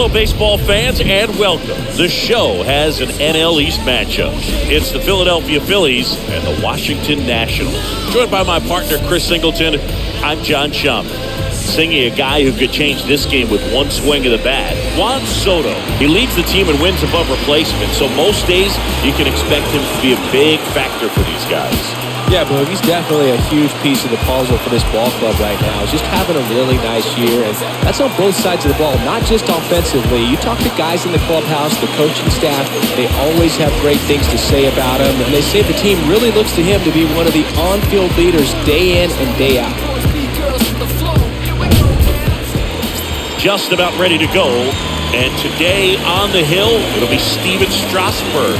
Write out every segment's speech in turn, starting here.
Hello, baseball fans, and welcome. The show has an NL East matchup. It's the Philadelphia Phillies and the Washington Nationals. Joined by my partner, Chris Singleton, I'm John Schaumburg. Singing a guy who could change this game with one swing of the bat, Juan Soto. He leads the team in wins above replacement, so most days you can expect him to be a big factor for these guys. Yeah, Boog, he's definitely a huge piece of the puzzle for this ball club right now. He's just having a really nice year, and that's on both sides of the ball, not just offensively. You talk to guys in the clubhouse, the coaching staff, they always have great things to say about him, and they say the team really looks to him to be one of the on-field leaders day in and day out. Just about ready to go, and today on the hill, it'll be Steven Strasburg.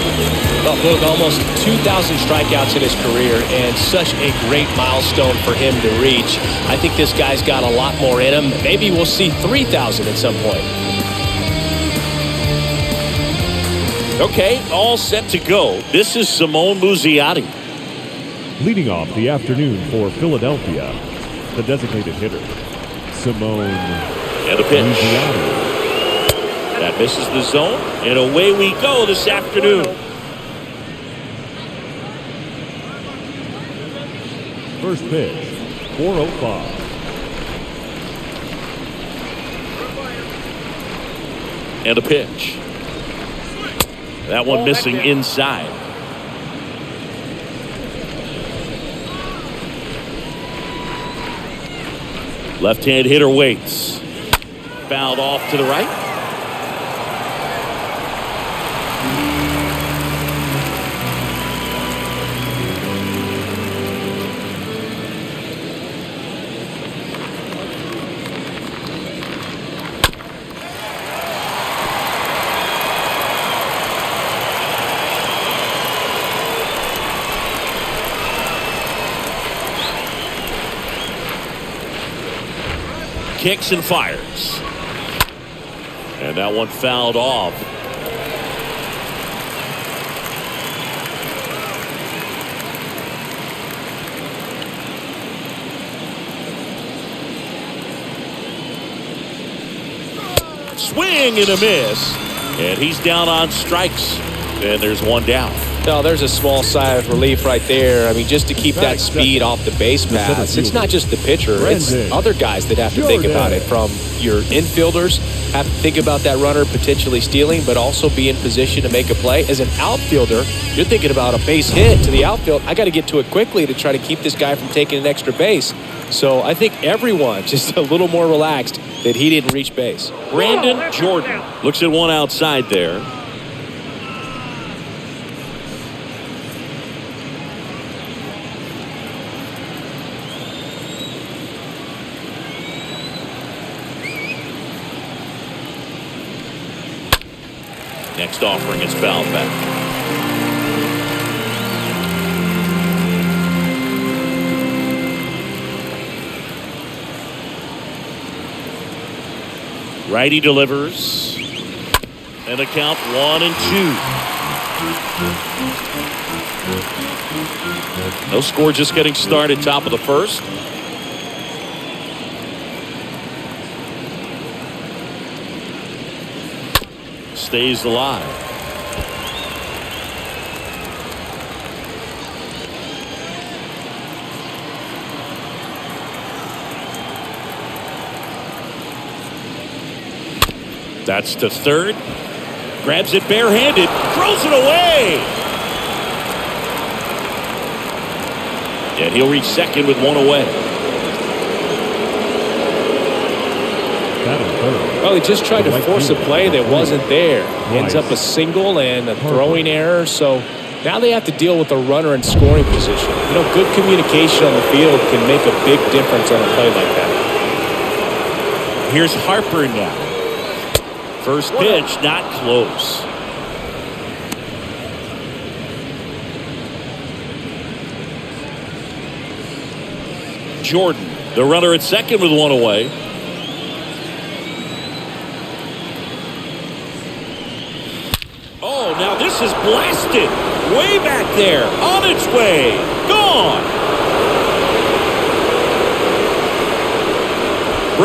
Well, Boog, almost 2,000 strikeouts in his career, and such a great milestone for him to reach. I think this guy's got a lot more in him. Maybe we'll see 3,000 at some point. Okay, all set to go. This is Simone Muzziotti. Leading off the afternoon for Philadelphia, the designated hitter, Simone And a pitch. Muzziotti. That misses the zone, and away we go this afternoon. First pitch, 4:05. And a pitch. That one missing inside. Left-hand hitter waits. Fouled off to the right. Kicks and fires. And that one fouled off. Swing and a miss. And he's down on strikes. And there's one down. No, there's a small sigh of relief right there. I mean, just to keep that speed off the base paths. It's not just the pitcher. It's other guys that have to think about it. From your infielders, have to think about that runner potentially stealing, but also be in position to make a play. As an outfielder, you're thinking about a base hit to the outfield. I got to get to it quickly to try to keep this guy from taking an extra base. So I think everyone just a little more relaxed that he didn't reach base. Brandon Jordan looks at one outside there. Next offering is fouled back. Righty delivers. And the count 1-2. No score, just getting started, top of the first. Stays alive. That's to third. Grabs it barehanded. Throws it away. And he'll reach second with one away. Well, he just tried to force a play that wasn't there. Ends up a single and a throwing error. So now they have to deal with a runner in scoring position. You know, good communication on the field can make a big difference on a play like that. Here's Harper now. First pitch, not close. Jordan, the runner at second with one away. Oh, now this is blasted. Way back there. On its way. Gone.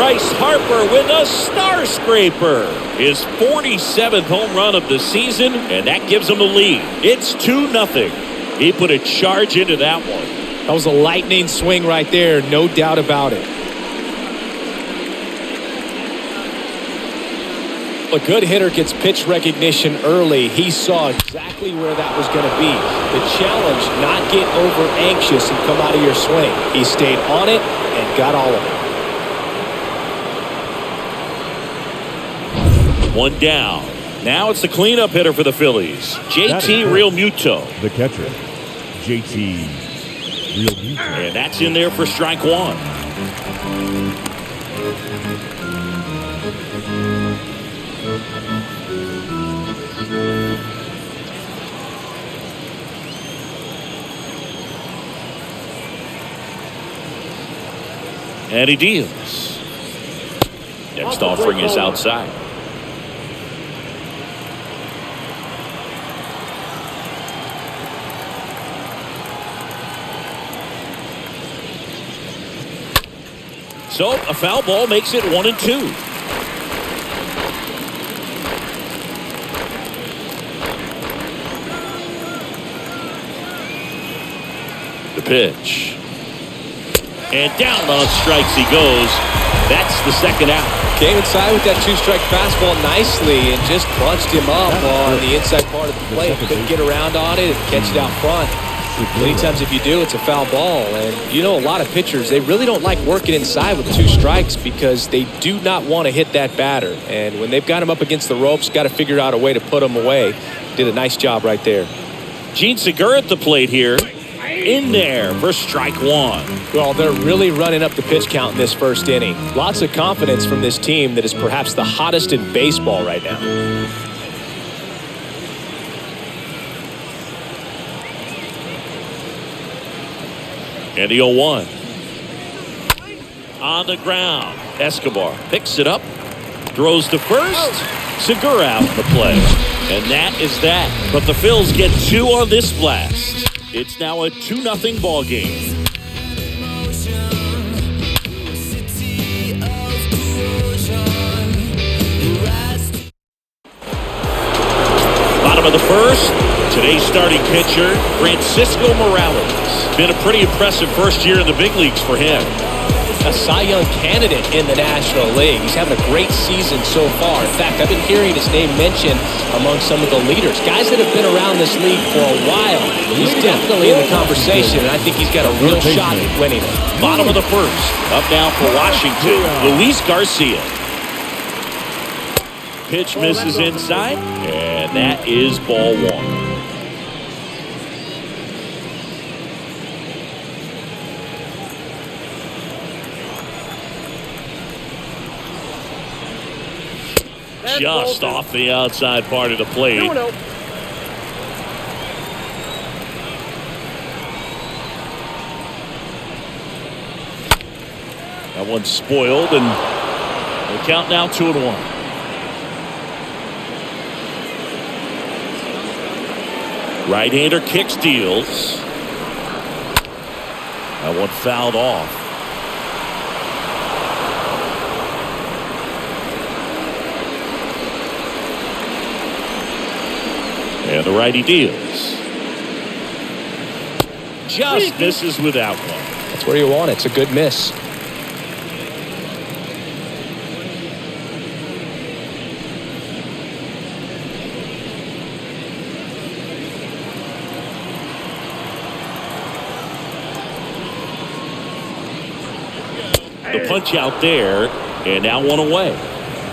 Bryce Harper with a star scraper. His 47th home run of the season, and that gives him the lead. It's 2-0. He put a charge into that one. That was a lightning swing right there, no doubt about it. A good hitter gets pitch recognition early. He saw exactly where that was going to be. The challenge, not get over anxious and come out of your swing. He stayed on it and got all of it. One down. Now it's the cleanup hitter for the Phillies, JT Realmuto. The catcher, JT Realmuto. And that's in there for strike one. And he deals. Next offering is outside. So a foul ball makes it 1-2. The pitch. And down on strikes he goes. That's the second out. Came inside with that two-strike fastball nicely and just punched him up on the inside part of the plate. Couldn't get around on it and catch it out front. Many times if you do, it's a foul ball. And you know, a lot of pitchers, they really don't like working inside with two strikes because they do not want to hit that batter. And when they've got him up against the ropes, got to figure out a way to put him away. Did a nice job right there. Gene Segura at the plate here. In there for strike one. Well, they're really running up the pitch count in this first inning. Lots of confidence from this team that is perhaps the hottest in baseball right now. And the 0-1. On the ground. Escobar picks it up. Throws to first. Segura out the play. And that is that. But the Phils get 2 on this blast. It's now a 2-0 ball game. Bottom of the first. Today's starting pitcher, Francisco Morales. Been a pretty impressive first year in the big leagues for him. A Cy Young candidate in the National League. He's having a great season so far. In fact, I've been hearing his name mentioned among some of the leaders. Guys that have been around this league for a while. He's definitely in the conversation, and I think he's got a real shot at winning it. Bottom of the first. Up now for Washington, Luis Garcia. Pitch misses inside, and that is ball one. Just off the outside part of the plate. That one's spoiled, and the count now 2-1. Right-hander kicks, deals. That one fouled off. And the righty deals. Just misses without one. That's where you want it. It's a good miss. The punch out there, and now one away.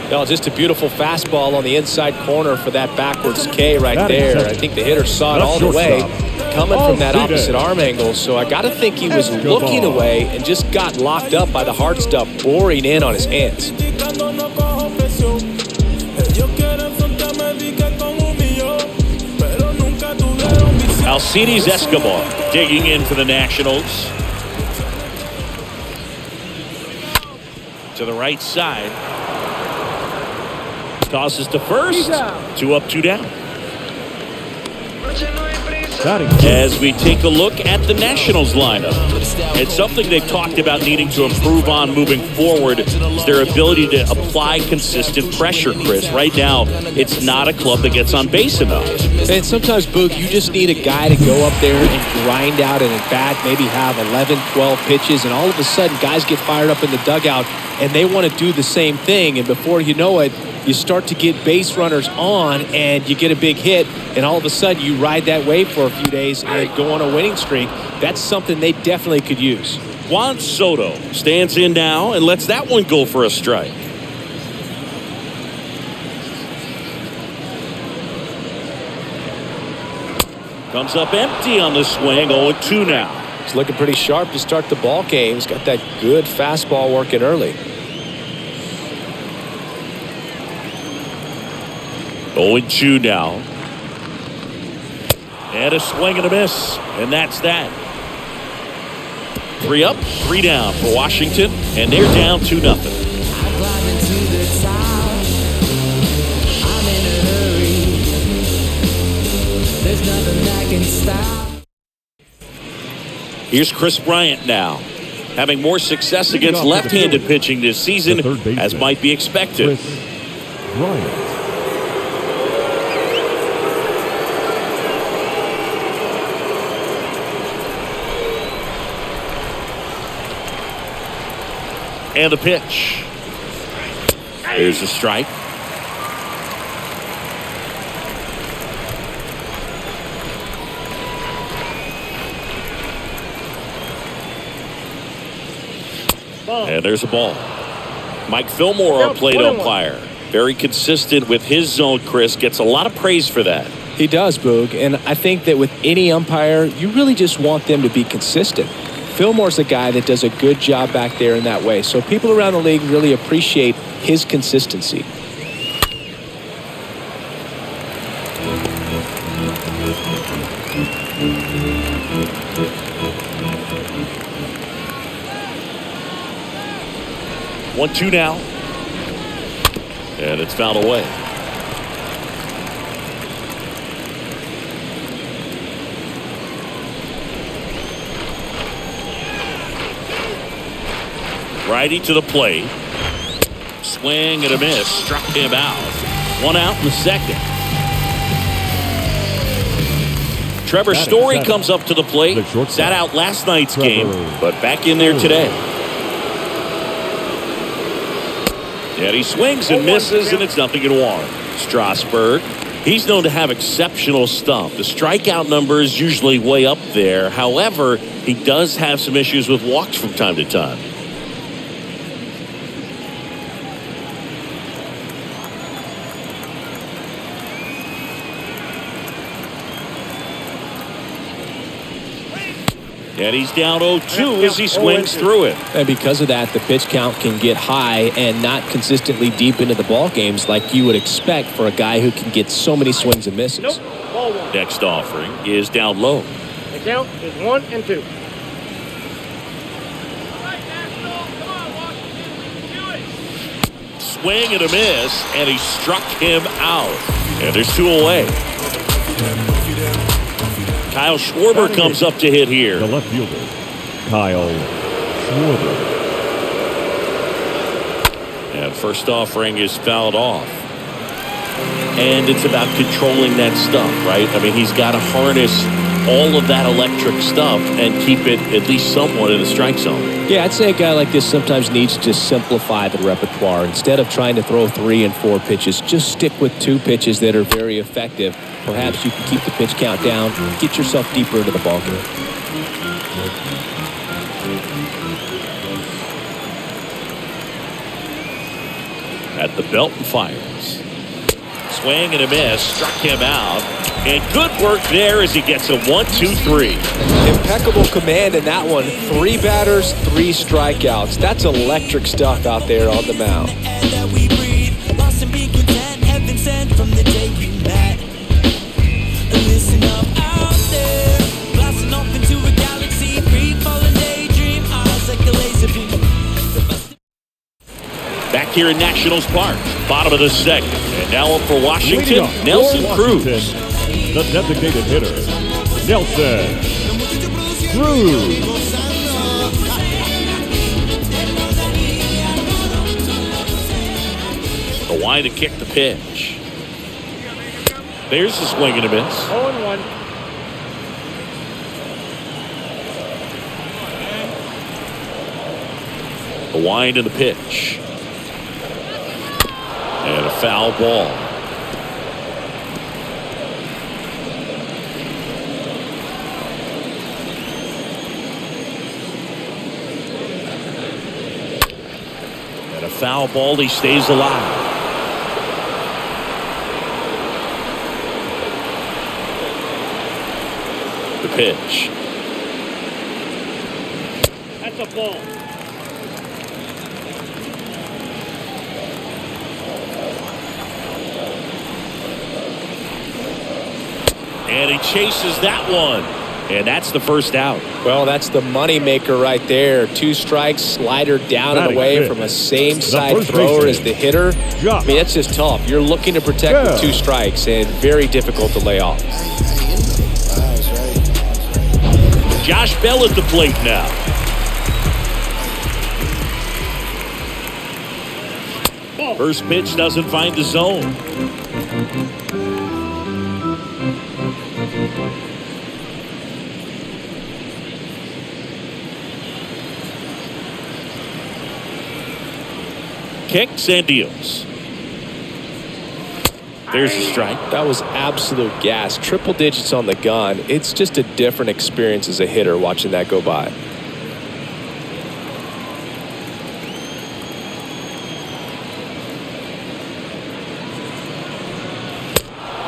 No, just a beautiful fastball on the inside corner for that backwards K right there. I think the hitter saw it all the way coming from that opposite arm angle. So I got to think he was looking away and just got locked up by the hard stuff boring in on his hands. Alcides Escobar digging in for the Nationals. To the right side. Tosses to first. 2 up, 2 down. Batting as we take a look at the Nationals lineup. It's something they've talked about needing to improve on moving forward is their ability to apply consistent pressure, Chris. Right now, it's not a club that gets on base enough. And sometimes, Boog, you just need a guy to go up there and grind out an at-bat, maybe have 11, 12 pitches, and all of a sudden guys get fired up in the dugout and they want to do the same thing. And before you know it, you start to get base runners on and you get a big hit, and all of a sudden you ride that wave for a few days and go on a winning streak. That's something they definitely could use. Juan Soto stands in now and lets that one go for a strike. Comes up empty on the swing, 0-2 now. He's looking pretty sharp to start the ball game. He's got that good fastball working early. 0-2 now. And a swing and a miss. And that's that. 3 up, 3 down for Washington. And they're down 2-0. Here's Chris Bryant now, having more success against left-handed pitching this season, as might be expected. Chris Bryant. And the pitch. Here's a strike. And there's a ball. Mike Fillmore, our plate umpire. Very consistent with his zone, Chris. Gets a lot of praise for that. He does, Boog. And I think that with any umpire, you really just want them to be consistent. Fillmore's a guy that does a good job back there in that way. So people around the league really appreciate his consistency. One, 2 now. And it's fouled away. Righty to the plate. Swing and a miss. Struck him out. 1 out in the second. Trevor Story comes up to the plate. Sat out last night's game, but back in there today. And he swings and misses, and it's 0-1. Strasburg, he's known to have exceptional stuff. The strikeout number is usually way up there. However, he does have some issues with walks from time to time. And he's down 0-2 as he swings through it. And because of that, the pitch count can get high and not consistently deep into the ball games like you would expect for a guy who can get so many swings and misses. Next offering is down low. The count is 1 and 2. Swing and a miss, and he struck him out. And there's 2 away. Kyle Schwarber comes up to hit here. The left fielder, Kyle Schwarber. And first offering is fouled off. And it's about controlling that stuff, right? I mean, he's got to harness all of that electric stuff and keep it at least somewhat in the strike zone. Yeah, I'd say a guy like this sometimes needs to simplify the repertoire. Instead of trying to throw 3 and 4 pitches, just stick with 2 pitches that are very effective. Perhaps you can keep the pitch count down, get yourself deeper into the ballgame. At the belt and fires. Swing and a miss, struck him out. And good work there as he gets a 1-2-3. Impeccable command in that one. 3 batters, 3 strikeouts. That's electric stuff out there on the mound. Back here in Nationals Park, bottom of the second. And now up for Washington, Leading off Nelson for Cruz. Washington, the designated hitter, Nelson Cruz. The wide to kick the pitch. There's the swing and a miss. 0-1. The wind and the pitch. And a foul ball. And a foul ball. He stays alive. The pitch. That's a ball. And he chases that one. And that's the first out. Well, that's the money maker right there. 2 strikes, slider down and away from a same side thrower as the hitter. I mean, that's just tough. You're looking to protect with 2 strikes and very difficult to lay off. Josh Bell at the plate now. First pitch doesn't find the zone. Kicks and deals. There's a strike. That was absolute gas. Triple digits on the gun. It's just a different experience as a hitter watching that go by.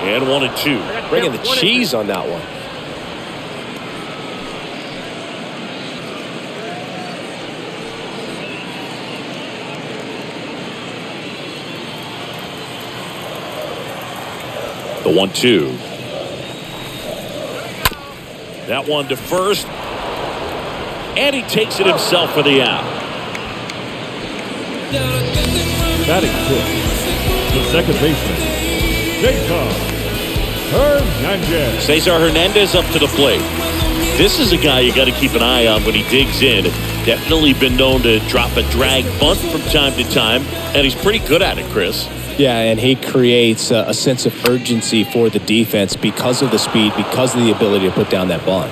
And 1-2. Bringing the cheese on that one. The 1-2. That one to first. And he takes it himself for the out. Batting fifth, the second baseman, Jacob Hernandez. Cesar Hernandez up to the plate. This is a guy you got to keep an eye on when he digs in. Definitely been known to drop a drag bunt from time to time, and he's pretty good at it, Chris. Yeah, and he creates a sense of urgency for the defense because of the speed, because of the ability to put down that bunt.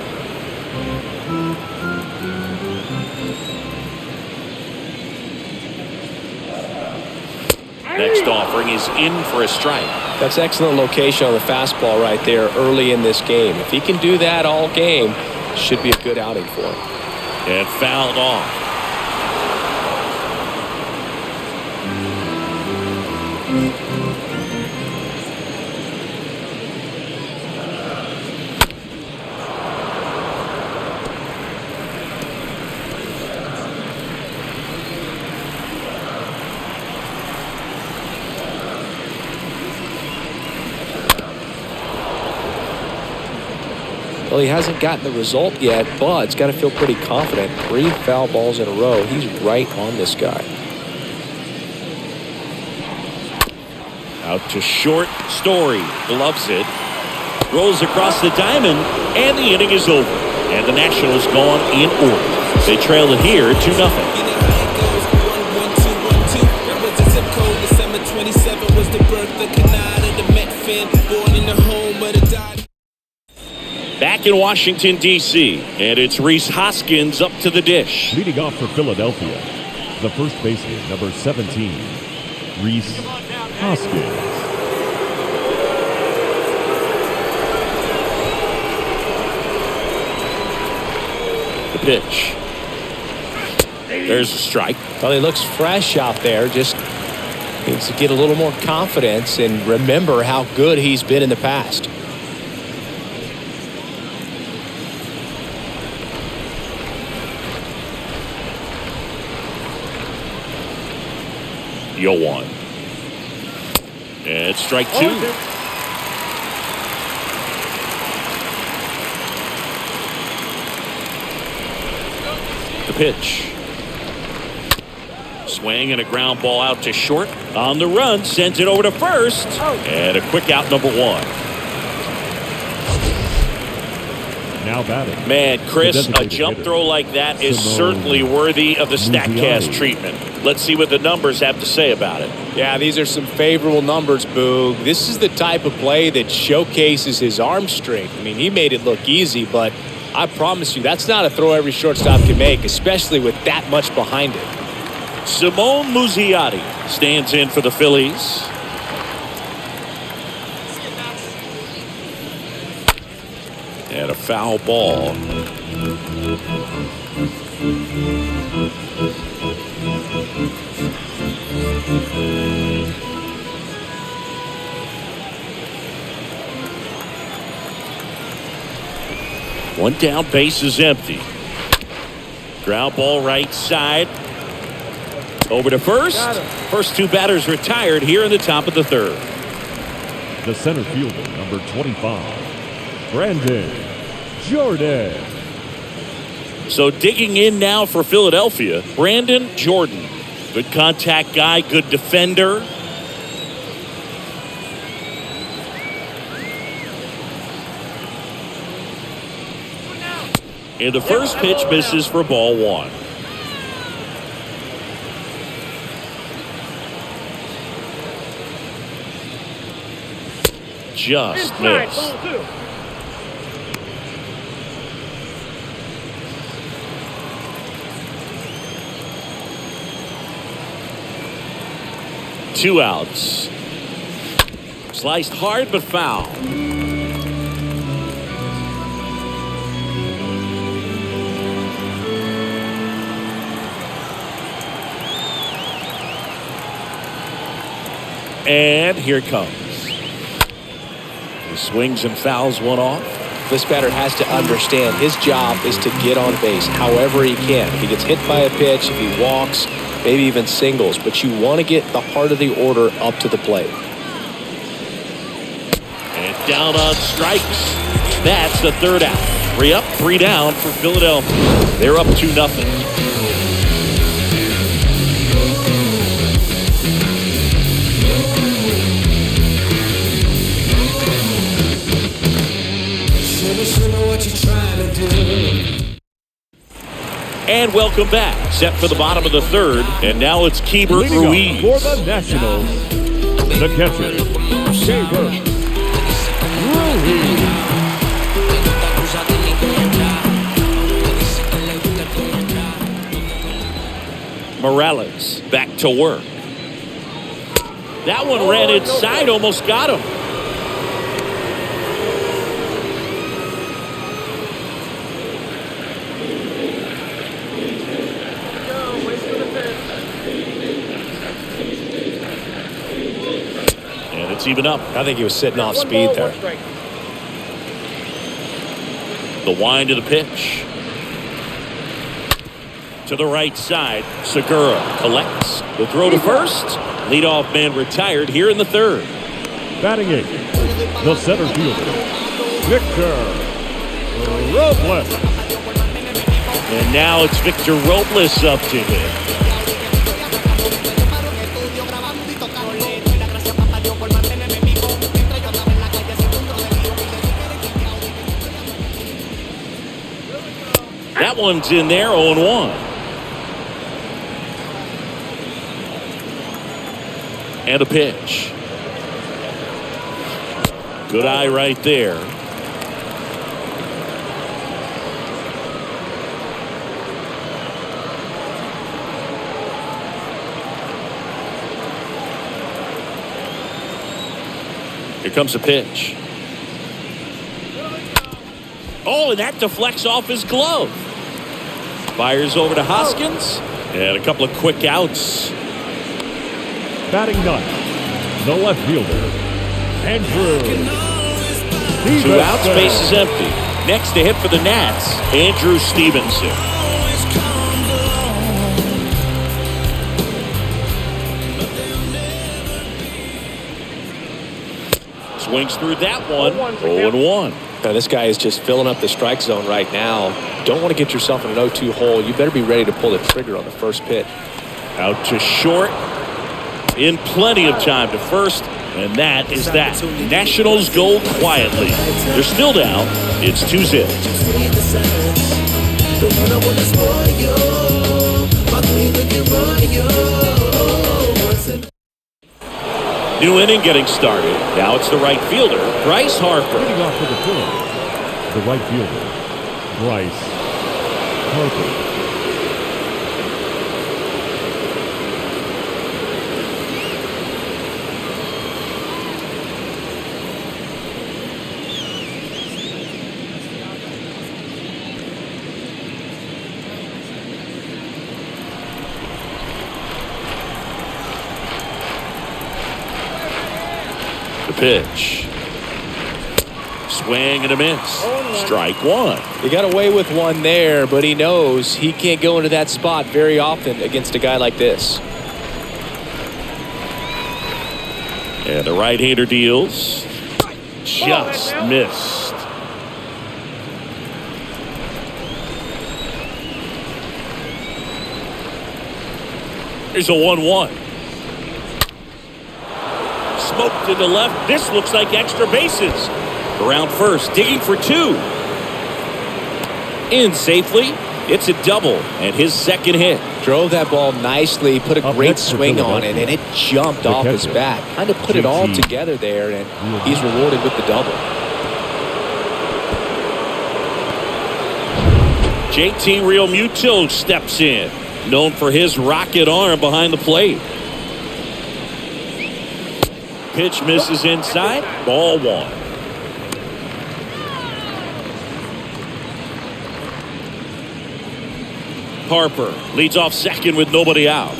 Next offering is in for a strike. That's excellent location on the fastball right there early in this game. If he can do that all game, should be a good outing for him. And fouled off. Well, he hasn't gotten the result yet, but he's got to feel pretty confident. 3 foul balls in a row. He's right on this guy. Out to short. Story gloves it. Rolls across the diamond, and the inning is over. And the Nationals gone in order. They trail it here 2-0. Back in Washington, D.C., and it's Rhys Hoskins up to the dish. Leading off for Philadelphia, the first baseman, number 17, Rhys Hoskins. The pitch. There's a strike. Well, he looks fresh out there. Just needs to get a little more confidence and remember how good he's been in the past. 0-1. And strike 2. The pitch. Swing and a ground ball out to short. On the run, sends it over to first. And a quick out, number 1. Now batting. Man, Chris, The a designated jump hitter, throw like that is Simone certainly worthy of the StatCast Muziani. treatment. Let's see what the numbers have to say about it. Yeah, these are some favorable numbers, Boog. This is the type of play that showcases his arm strength. I mean, he made it look easy, but I promise you, that's not a throw every shortstop can make, especially with that much behind it. Simone Muziani stands in for the Phillies. And a foul ball. One down, base is empty. Ground ball right side. Over to first. First two batters retired here in the top of the third. The center fielder, number 25, Brandon Jordan. So digging in now for Philadelphia, Brandon Jordan. Good contact guy, good defender. And the first pitch misses for ball one. Just missed. 2 outs. Sliced hard but foul. And here it comes. He swings and fouls one off. This batter has to understand his job is to get on base however he can. If he gets hit by a pitch, if he walks, maybe even singles, but you want to get the heart of the order up to the plate. And down on strikes. That's the third out. 3 up, 3 down for Philadelphia. They're up 2-0. And welcome back. Set for the bottom of the third. And now it's Keibert Leading Ruiz. off for the Nationals, the catcher, Keibert Ruiz. Morales back to work. That one ran inside, almost got him. And it's even up. I think he was sitting off speed there. The wind of the pitch. To the right side. Segura collects. The throw to first. Leadoff man retired here in the third. Batting eighth, the center fielder, Victor Robles. And now it's Victor Robles up to hit. That one's in there, 0-1. And a pitch. Good eye right there. Here comes a pitch. Oh, and that deflects off his glove. Fires over to Hoskins. And a couple of quick outs. Batting ninth, the left fielder, Andrew. 2 outs, base is empty. Next to hit for the Nats, Andrew Stevenson. Swings through that one. 0-1. Now, this guy is just filling up the strike zone right now. Don't want to get yourself in an 0-2 hole. You better be ready to pull the trigger on the first pitch. Out to short. In plenty of time to first. And that is that. Nationals go quietly. They're still down. It's 2-0. New inning getting started. Now it's the right fielder, Bryce Harper. Leading off for the Phillies, the right fielder, Bryce Harper. Pitch. Swing and a miss. Strike one. He got away with one there, but he knows he can't go into that spot very often against a guy like this. And the right-hander deals. Just missed. Here's a 1-1. Smoked to the left. This looks like extra bases. Around first, digging for two. In safely. It's a double and his second hit. Drove that ball nicely, put a great swing on it, and it jumped off his bat. Kind of put it all together there, and he's rewarded with the double. JT Realmuto steps in, known for his rocket arm behind the plate. Pitch misses inside. Ball one. Harper leads off second with nobody out.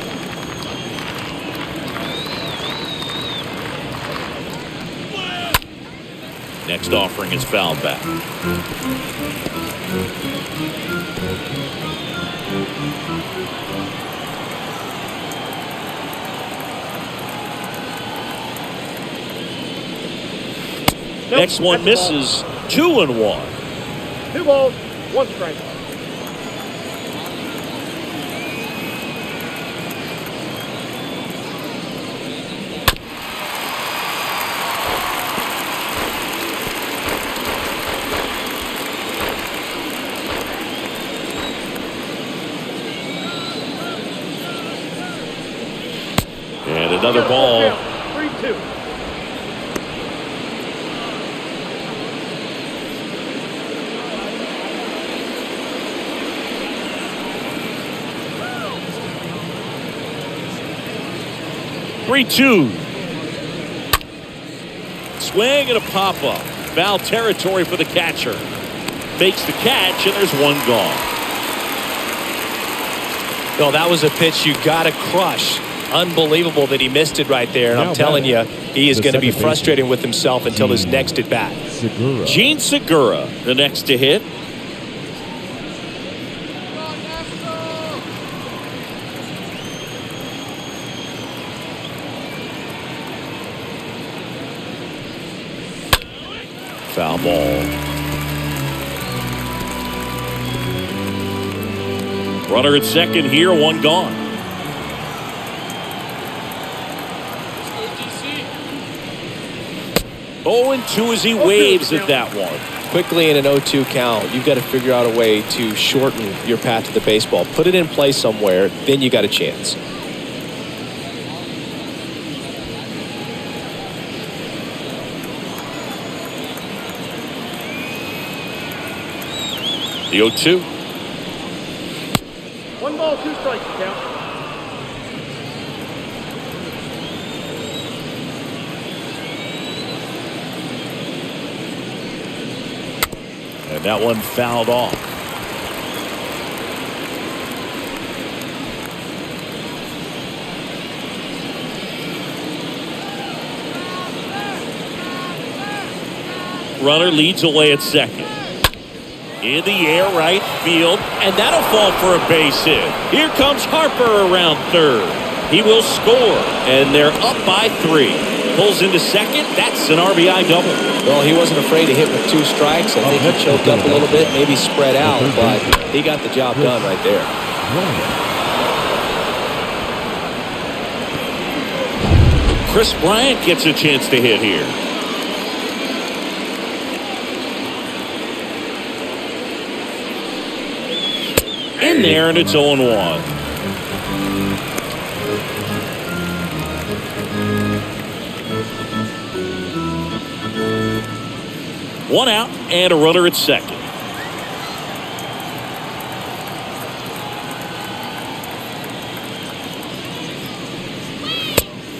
Next offering is fouled back. Next one misses. 2-1. 2 balls, 1 strike. And another ball. 3-2. Swing and a pop-up. Foul territory for the catcher. Fakes the catch, and there's one gone. Well, that was a pitch you got to crush. Unbelievable that he missed it right there. And I'm telling you, he is going to be frustrated with himself until his next at bat. Gene Segura, the next to hit. Foul ball. Runner at second here, one gone. Oh, and 2 as he waves at that one. Quickly in an 0-2 count, you've got to figure out a way to shorten your path to the baseball. Put it in play somewhere, then you got a chance. The 0-2. 1 ball, 2 strikes count. And that one fouled off. Runner leads away at second. In the air, right field, and that'll fall for a base hit. Here comes Harper around third. He will score, and they're up by 3. Pulls into second. That's an RBI double. Well, he wasn't afraid to hit with 2 strikes. I think he choked up a little bit, maybe spread out, but he got the job done right there. Chris Bryant gets a chance to hit here. In there, and it's 0-1. One out and a runner at second.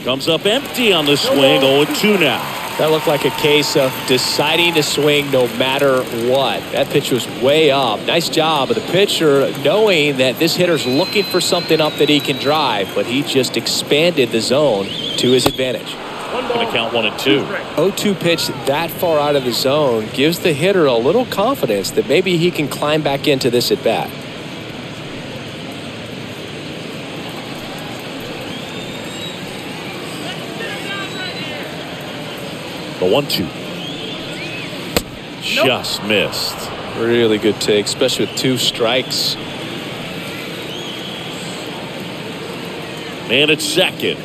Comes up empty on the swing. 0-2 now. That looked like a case of deciding to swing no matter what. That pitch was way up. Nice job of the pitcher knowing that this hitter's looking for something up that he can drive, but he just expanded the zone to his advantage. Going to count 1-2. 0-2 pitch that far out of the zone gives the hitter a little confidence that maybe he can climb back into this at bat. The 1-2. Just missed. Really good take, especially with 2 strikes. Man at second.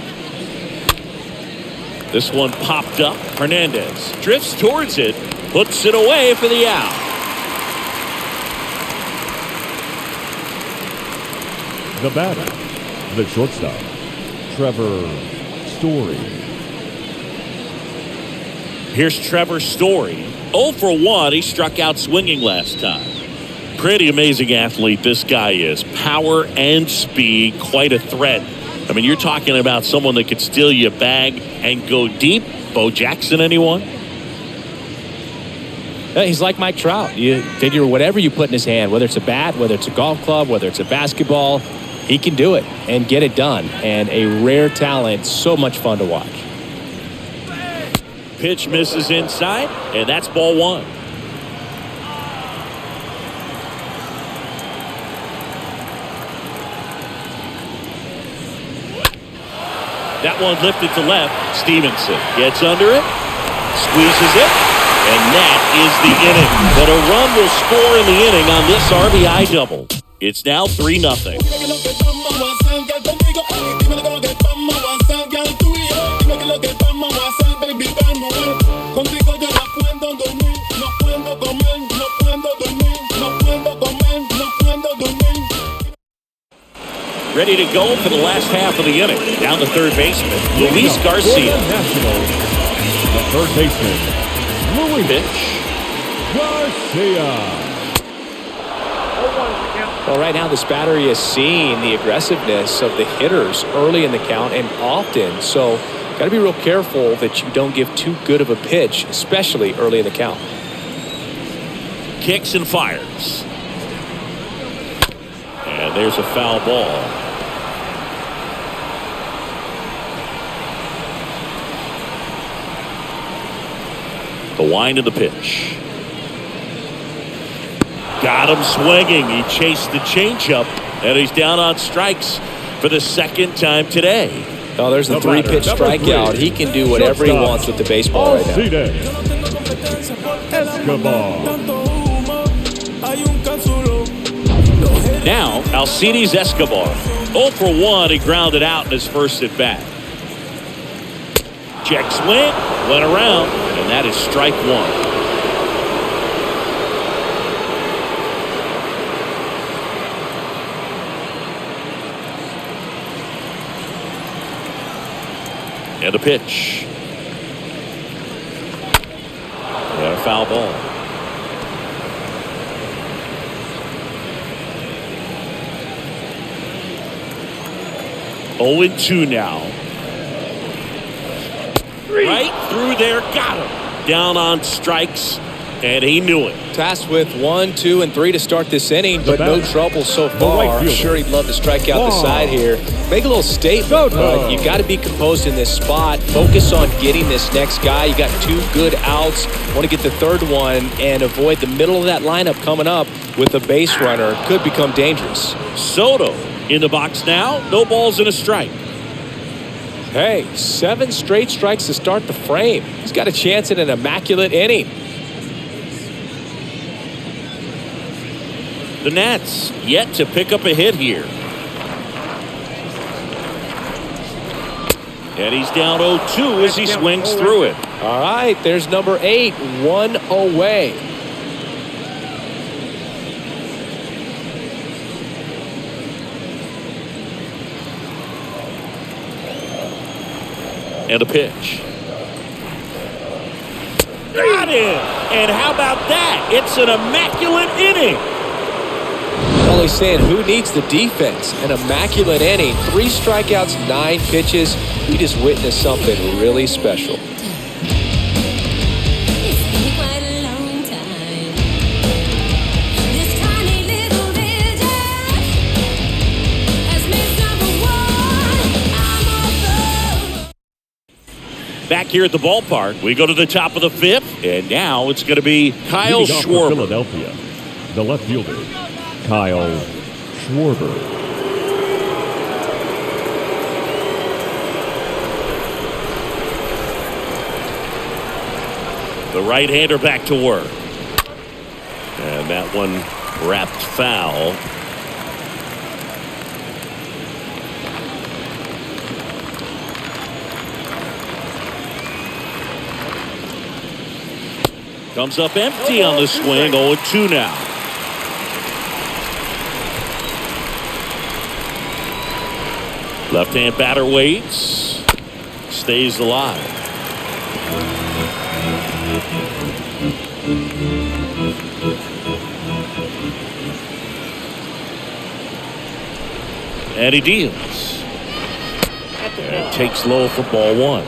This one popped up. Hernandez drifts towards it, puts it away for the out. The batter, the shortstop, Trevor Story. Here's Trevor Story. 0-for-1. He struck out swinging last time. Pretty amazing athlete this guy is. Power and speed, quite a threat. I mean, you're talking about someone that could steal you a bag and go deep. Bo Jackson, anyone? He's like Mike Trout. You figure whatever you put in his hand, whether it's a bat, whether it's a golf club, whether it's a basketball, he can do it and get it done. And a rare talent, so much fun to watch. Pitch misses inside, and that's ball 1. That one lifted to left. Stevenson gets under it, squeezes it, and that is the inning. But a run will score in the inning on this RBI double. It's now 3-0. Ready to go for the last half of the inning. Down to third baseman, Luis Garcia. Nationals, the third baseman, Luis Pitch. Garcia. Well, right now this battery is seeing the aggressiveness of the hitters early in the count and often. So got to be real careful that you don't give too good of a pitch, especially early in the count. Kicks and fires. And there's a foul ball. The wind of the pitch. Got him swinging. He chased the changeup, and he's down on strikes for the second time today. Oh, there's the 3-pitch strikeout. He can do whatever he wants with the baseball right now. Escobar. Now, Alcides Escobar. 0-for-1. He grounded out in his first at bat. Check swing, went around, and that is strike 1. And the pitch. And a foul ball. Oh, 0-2 now. Right through there, got him. Down on strikes, and he knew it. Tasked with 1, 2, and 3 to start this inning, but no trouble so far. I'm sure he'd love to strike out the side here. Make a little statement, but you got to be composed in this spot. Focus on getting this next guy. You got 2 good outs. Want to get the third one and avoid the middle of that lineup coming up with a base runner. Could become dangerous. Soto in the box now. No balls and a strike. Hey, 7 straight strikes to start the frame. He's got a chance at an immaculate inning. The Nats yet to pick up a hit here. And he's down 0-2 as he swings through it. All right, there's number 8, 1 away. And a pitch. Got him! And how about that? It's an immaculate inning. Well, he's saying who needs the defense? An immaculate inning. 3 strikeouts, 9 pitches. We just witnessed something really special. Back here at the ballpark, we go to the top of the 5th, and now it's going to be Kyle Leading off for Schwarber. Philadelphia, the left fielder, Kyle Schwarber. The right-hander back to work. And that one wrapped foul. Comes up empty on the swing. 0-2 now. Left-hand batter waits. Stays alive. And he deals. And takes low for ball 1.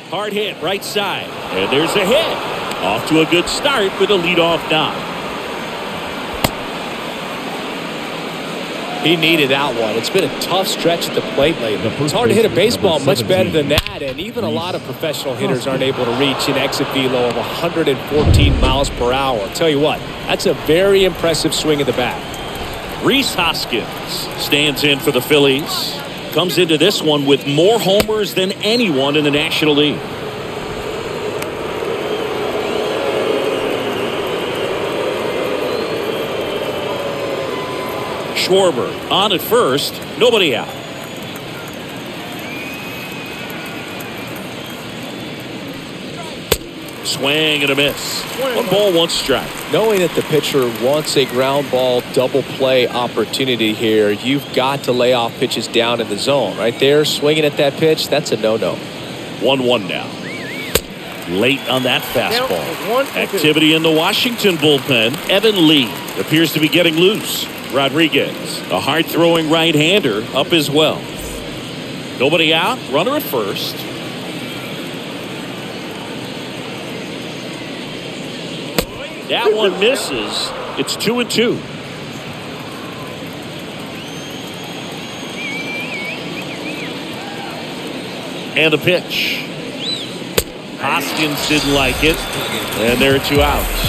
Hard hit right side. And there's a hit. Off to a good start with a leadoff knock. He needed that one. It's been a tough stretch at the plate lately. The It's hard to hit a baseball much 17. better than that, and even a lot of professional hitters aren't able to reach an exit velo of 114 miles per hour. I'll tell you what, that's a very impressive swing of the bat. Rhys Hoskins stands in for the Phillies. Comes into this one with more homers than anyone in the National League. Schwarber on at first, nobody out. Swing and a miss. 1 ball, 1 strike. Knowing that the pitcher wants a ground ball double play opportunity here, you've got to lay off pitches down in the zone. Right there, swinging at that pitch, that's a no-no. 1-1 now. Late on that fastball. Activity in the Washington bullpen. Evan Lee appears to be getting loose. Rodriguez, a hard-throwing right-hander, up as well. Nobody out. Runner at first. That one misses. It's 2-2. And a pitch. Hoskins didn't like it. And there are 2 outs.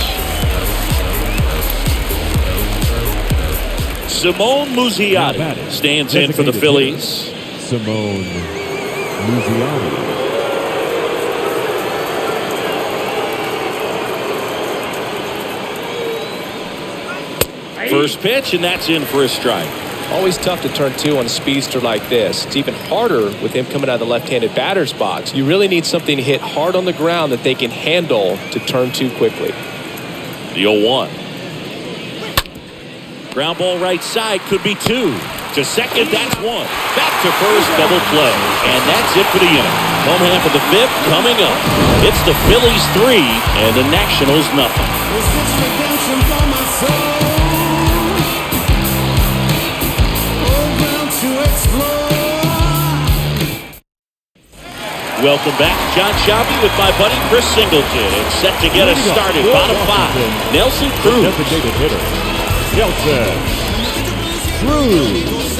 Simone Muzziotti stands in for the Phillies. Simone Muzziotti. First pitch, and that's in for a strike. Always tough to turn 2 on a speedster like this. It's even harder with him coming out of the left-handed batter's box. You really need something to hit hard on the ground that they can handle to turn 2 quickly. The 0-1. Ground ball right side, could be 2. To second, that's 1. Back to first, double play. And that's it for the inning. Home half of the 5th coming up. It's the Phillies 3 and the Nationals nothing. Welcome back. John Schaube with my buddy Chris Singleton. And set to get us started. Bottom 5. Nelson Cruz. Designated hitter, Nelson Cruz.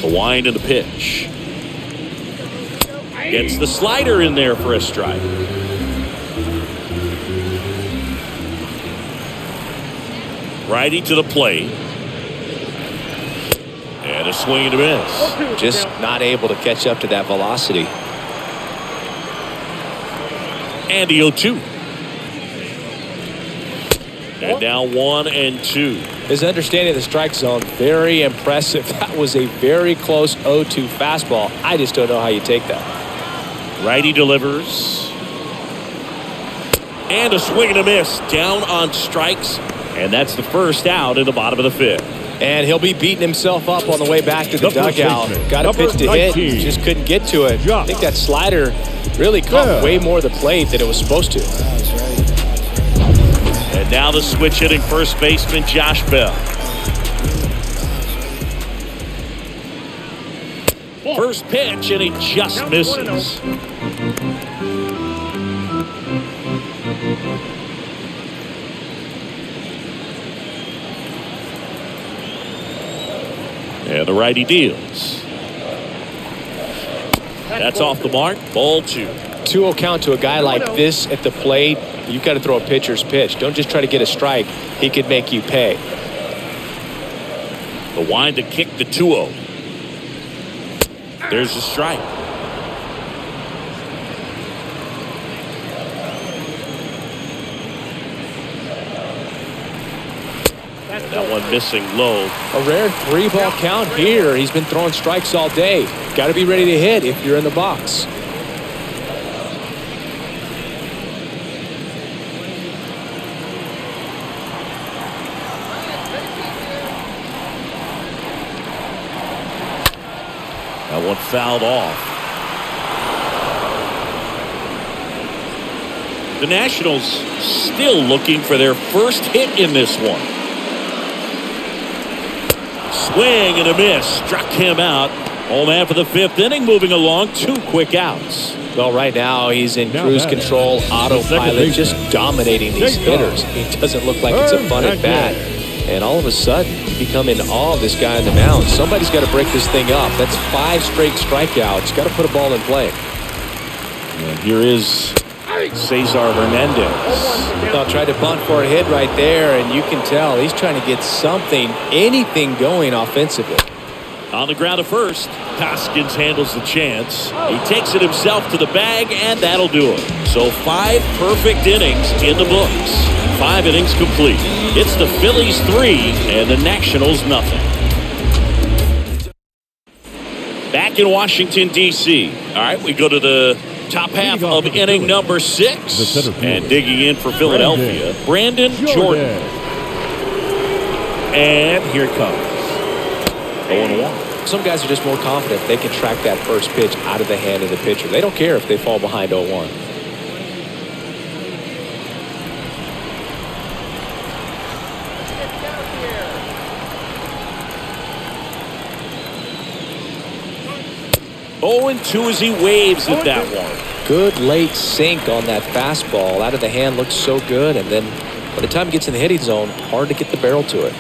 The wind and the pitch. Gets the slider in there for a strike. Righty to the plate. And a swing and a miss. Just not able to catch up to that velocity. And the 0-2. And now 1-2. His understanding of the strike zone, very impressive. That was a very close 0-2 fastball. I just don't know how you take that. Righty delivers. And a swing and a miss. Down on strikes. And that's the first out in the bottom of the fifth. And he'll be beating himself up on the way back to the dugout. Got a pitch to hit, just couldn't get to it. I think that slider really caught way more of the plate than it was supposed to. And now the switch hitting first baseman Josh Bell. First pitch, and he just misses. And the righty deals. That's off the mark. Ball 2. 2-0 count to a guy like this at the plate. You've got to throw a pitcher's pitch. Don't just try to get a strike. He could make you pay. The wind to kick the 2-0. There's the strike. That one missing low. A rare 3-ball count here. He's been throwing strikes all day. Got to be ready to hit if you're in the box. That one fouled off. The Nationals still looking for their first hit in this one. Swing and a miss. Struck him out. Home man for the fifth inning, moving along. 2 quick outs. Well, right now he's in cruise control, autopilot, just dominating these hitters. It doesn't look like it's a fun at bat. And all of a sudden, you become in awe of this guy on the mound. Somebody's got to break this thing up. That's 5 straight strikeouts. Got to put a ball in play. And here is Cesar Hernandez. Now tried to bunt for a hit right there, and you can tell he's trying to get something, anything going offensively. On the ground at first, Hoskins handles the chance. He takes it himself to the bag, and that'll do it. So 5 perfect innings in the books. 5 innings complete. It's the Phillies 3 and the Nationals nothing. Back in Washington, D.C. All right, we go to the top half of inning number 6. And digging in for Philadelphia, Brandon Jordan. And here it comes. 0-1. Some guys are just more confident they can track that first pitch out of the hand of the pitcher. They don't care if they fall behind 0-1. And 2 as he waves at that one. Good late sink on that fastball. Out of the hand looks so good, and then by the time it gets in the hitting zone, hard to get the barrel to it.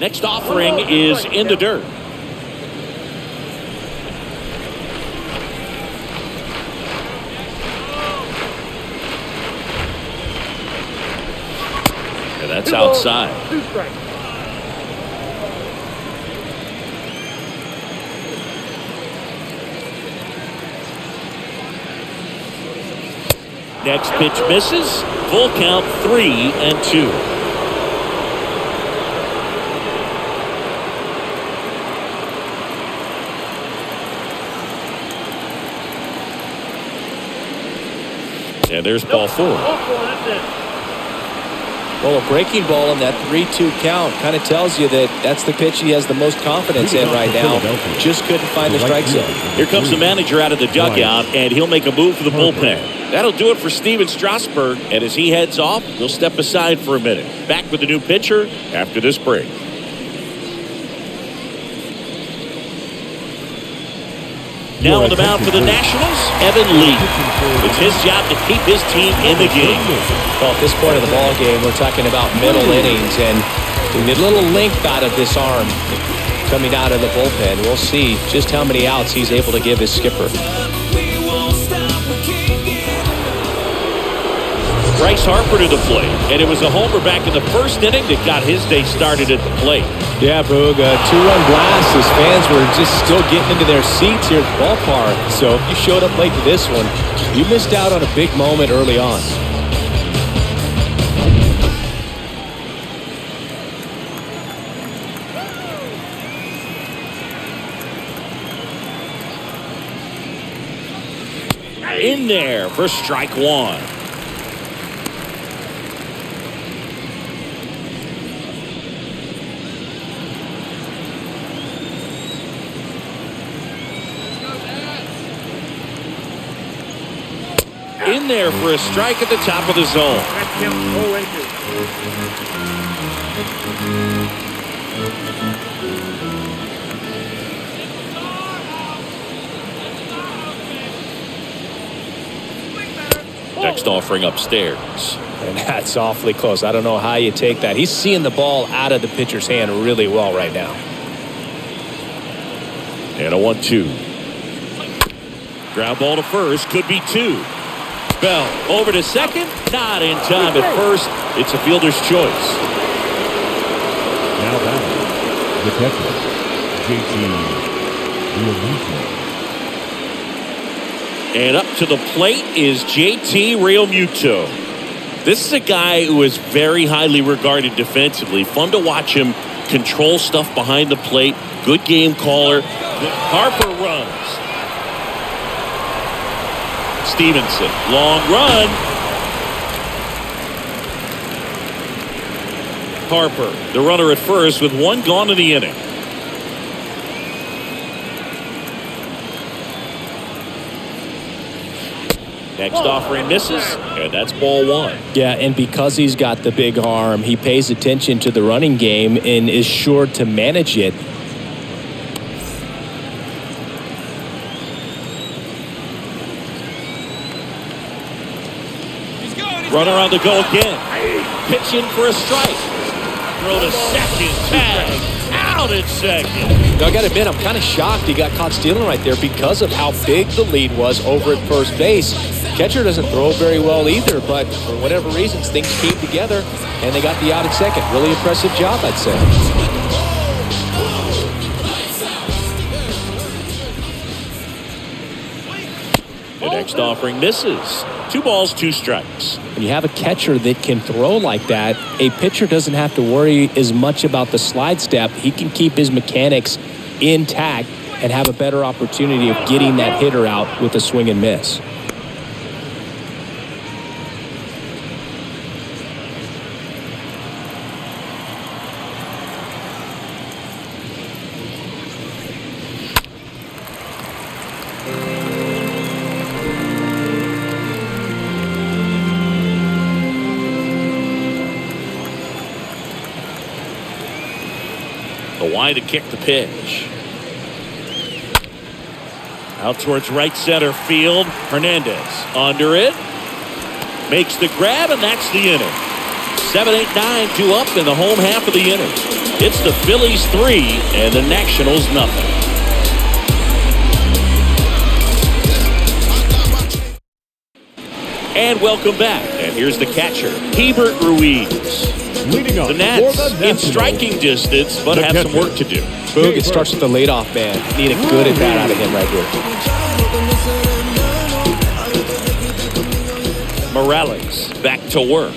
Next offering is in the dirt. And that's outside. 2 strikes. Next pitch misses. Full count 3-2. And there's ball 4. Well, a breaking ball in that 3-2 count kind of tells you that that's the pitch he has the most confidence in right now. Just couldn't find the strike zone. Here comes the manager out of the dugout, and he'll make a move for the bullpen. That'll do it for Steven Strasburg, and as he heads off, he'll step aside for a minute. Back with the new pitcher after this break. Now on the mound for the Nationals, Evan Lee. It's his job to keep his team in the game. Well, at this point of the ball game, we're talking about middle innings, and we need a little length out of this arm coming out of the bullpen. We'll see just how many outs he's able to give his skipper. Bryce Harper to the plate, and it was a homer back in the first inning that got his day started at the plate. Yeah, Boog, a two-run blast. His fans were just still getting into their seats here at the ballpark. So if you showed up late to this one, you missed out on a big moment early on. In there for strike one. In there for a strike at the top of the zone. That counts 0-2. Next offering upstairs. And that's awfully close. I don't know how you take that. He's seeing the ball out of the pitcher's hand really well right now. And a 1-2. Ground ball to first. Could be two. Bell over to second. Not in time at first. It's a fielder's choice. Now batting, the catcher, JT Realmuto. And up to the plate is JT Realmuto. This is a guy who is very highly regarded defensively. Fun to watch him control stuff behind the plate. Good game caller. Harper runs. Stevenson, long run. Harper, the runner at first with one gone in the inning. Next offering misses, and that's ball one. Yeah, and because he's got the big arm, he pays attention to the running game and is sure to manage it. Runner on the go again. Pitching for a strike. Throw to second. Tag. Out at second. Now, I got to admit, I'm kind of shocked he got caught stealing right there because of how big the lead was over at first base. Catcher doesn't throw very well either, but for whatever reasons, things came together, and they got the out at second. Really impressive job, I'd say. The next offering misses. 2 balls, 2 strikes. When you have a catcher that can throw like that, a pitcher doesn't have to worry as much about the slide step. He can keep his mechanics intact and have a better opportunity of getting that hitter out with a swing and miss. Wide to kick the pitch. Out towards right center field. Hernandez under it. Makes the grab, and that's the inning. 7-8-9, 2 up in the home half of the inning. It's the Phillies 3 and the Nationals nothing. And welcome back. And here's the catcher, Hebert Ruiz. Leading up The Nats for the in striking distance, but have some work to do. Boog, it starts with the leadoff man. Need a good at bat out of him right here. Morales back to work.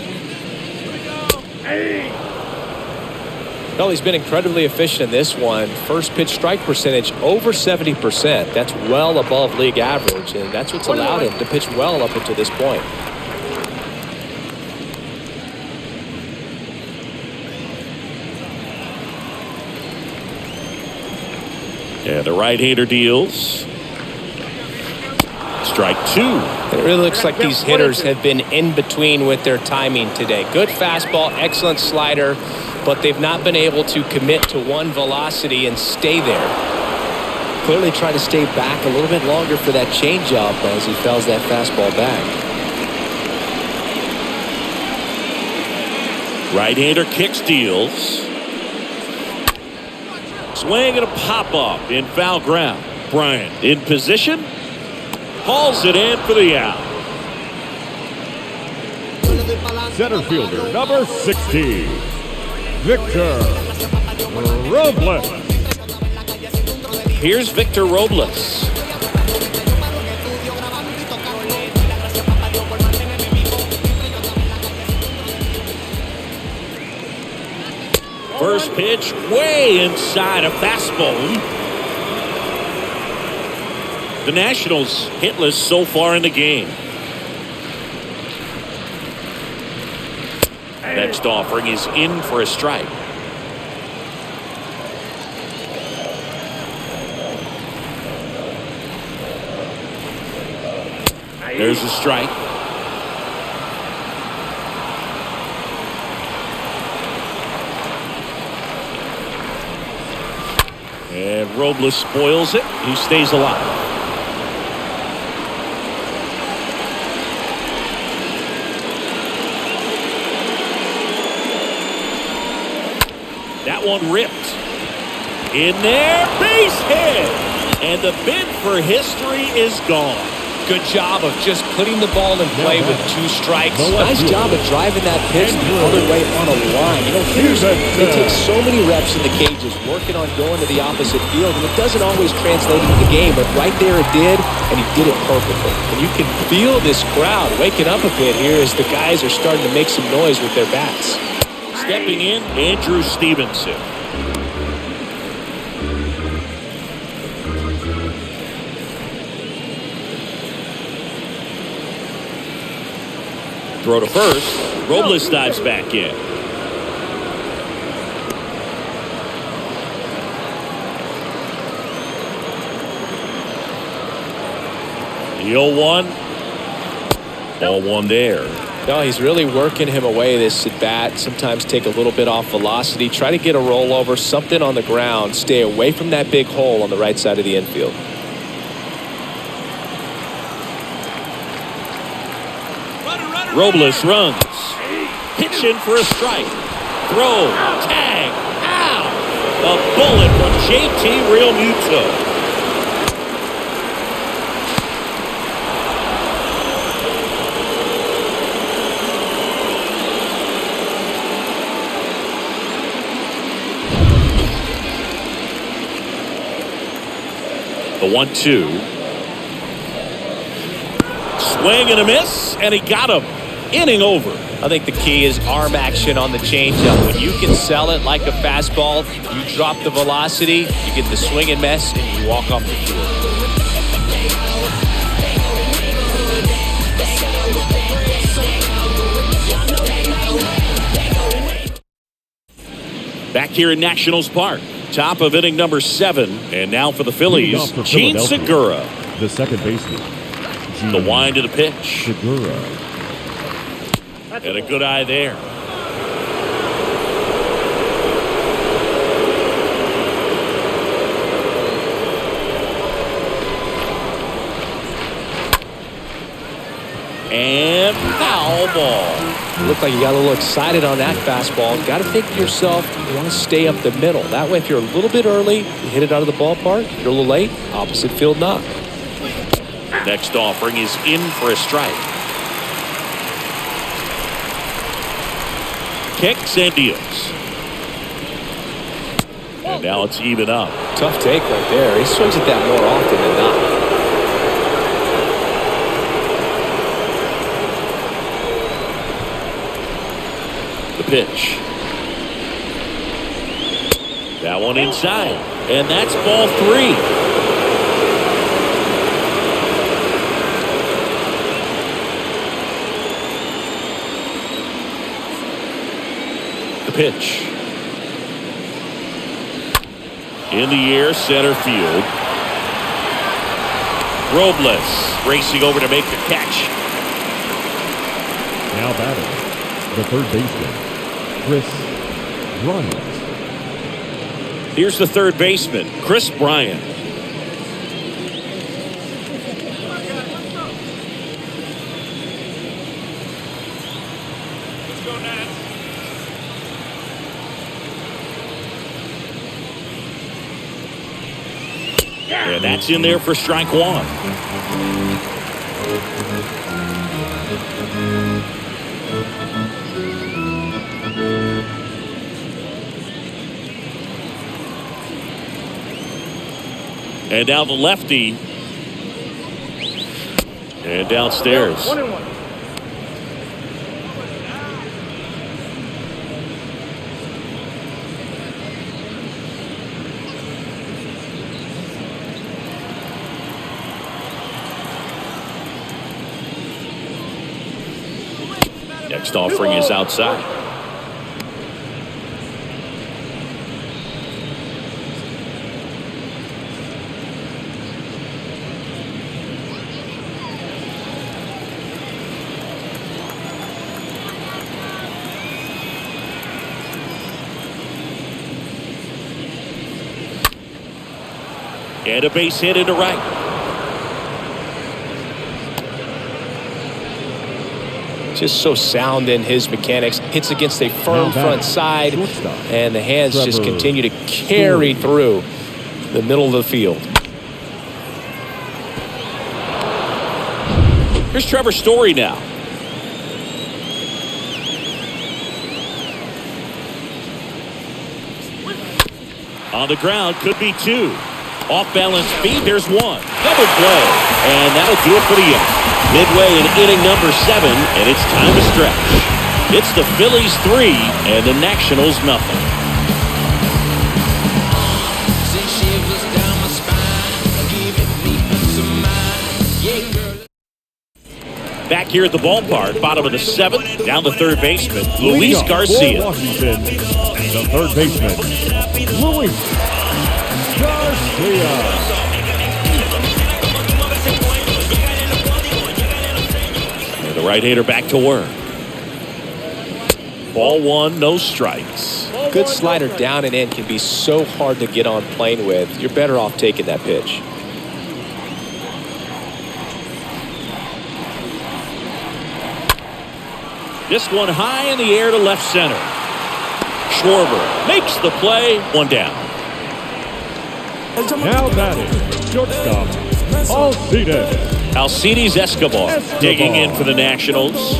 Well, he's been incredibly efficient in this one. First pitch strike percentage over 70%. That's well above league average, and that's what's allowed him to pitch well up until this point. And the right-hander deals. Strike 2. It really looks like these hitters have been in between with their timing today. Good fastball, excellent slider, but they've not been able to commit to one velocity and stay there. clearly trying to stay back a little bit longer for that changeup as he fouls that fastball back. Right-hander kick steals. Swing and a pop-up in foul ground. Bryant in position. Hauls it in for the out. Center fielder, number 60, Victor Robles. Here's Victor Robles. First pitch way inside a fastball. The Nationals hitless so far in the game. Next offering is in for a strike. There's a strike. And Robles spoils it. He stays alive. That one ripped. In there, base hit. And the bid for history is gone. Good job of just putting the ball in play with 2 strikes. Nice job of driving that pitch the other way on a line. You know, hitters, they take so many reps in the cages working on going to the opposite field, and it doesn't always translate into the game, but right there it did, and he did it perfectly. And you can feel this crowd waking up a bit here as the guys are starting to make some noise with their bats. Stepping in, Andrew Stevenson. Throw to first. Robles dives back in. The 0-1. Ball one there. No, he's really working him away this at bat. Sometimes take a little bit off velocity. Try to get a rollover, something on the ground. Stay away from that big hole on the right side of the infield. Robles runs. Pitch in for a strike. Throw. Tag. Ow. A bullet from JT Realmuto. The 1-2. Swing and a miss, and he got him. Inning over. I think the key is arm action on the changeup. When you can sell it like a fastball, you drop the velocity, you get the swing and miss, and you walk off the field. Back here in Nationals Park. Top of inning number 7. And now for the Phillies, Gene Segura. The second baseman. The wind of the pitch. Segura. And a good eye there. And foul ball. Looked like you got a little excited on that fastball. Got to think to yourself, you want to stay up the middle. That way, if you're a little bit early, you hit it out of the ballpark. If you're a little late, opposite field knock. Next offering is in for a strike. Kicks and deals. And now it's even up. Tough take right there. He swings at that more often than not. The pitch. That one inside. And that's ball 3. Pitch. In the air, center field. Robles racing over to make the catch. Now batting, the third baseman, Chris Bryant. Here's the third baseman, Chris Bryant. And that's in there for strike one. And now the lefty. And downstairs. 1-1. Next offering is outside. And a base hit into right. Just so sound in his mechanics. Hits against a firm front side, and the hands just continue to carry through the middle of the field. Here's Trevor Story now. On the ground, could be two. Off balance feet, there's one. Double play. And that'll do it for the inning. Midway in inning number 7, and it's time to stretch. It's the Phillies 3 and the Nationals nothing. Back here at the ballpark, bottom of the 7th, down the third baseman, Luis Garcia. Washington, the third baseman, Luis Garcia. And the right-hander back to work. Ball 1, no strikes. Good slider down and in can be so hard to get on plane with. You're better off taking that pitch. This one high in the air to left center. Schwarber makes the play. One down. Now batting, shortstop, Alcides Escobar digging in for the Nationals.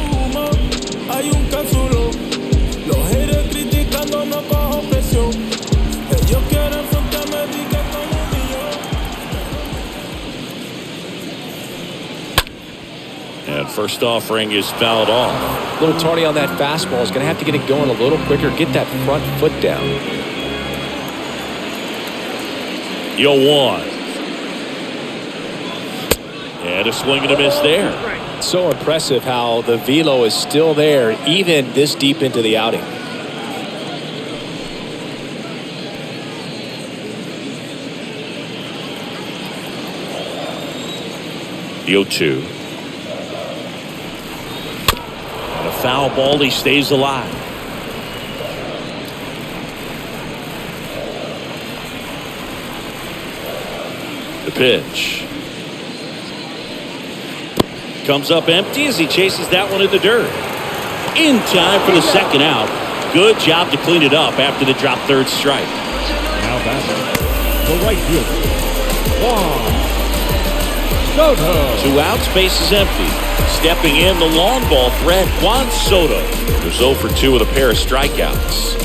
And first offering is fouled off. A little tardy on that fastball. Is going to have to get it going a little quicker. Get that front foot down. 0-1. And a swing and a miss there. So impressive how the velo is still there even this deep into the outing. The 0-2. And a foul ball. He stays alive. The pitch. Comes up empty as he chases that one in the dirt. In time for the second out. Good job to clean it up after the drop third strike. Now batting, the right fielder, Juan Soto. 2 outs, base is empty. Stepping in the long ball threat, Juan Soto. There's 0 for 2 with a pair of strikeouts.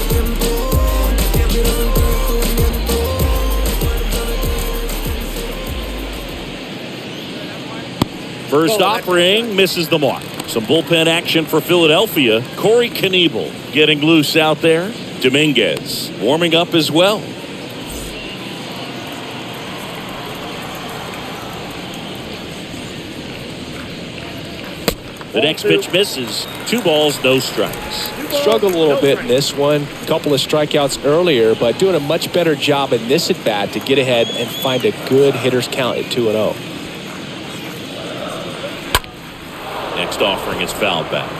First offering misses the mark. Some bullpen action for Philadelphia. Corey Knievel getting loose out there. Dominguez warming up as well. The next pitch misses. 2 balls, no strikes. Struggled a little bit in this one. A couple of strikeouts earlier, but doing a much better job in this at-bat to get ahead and find a good hitter's count at 2-0. Next offering is fouled back.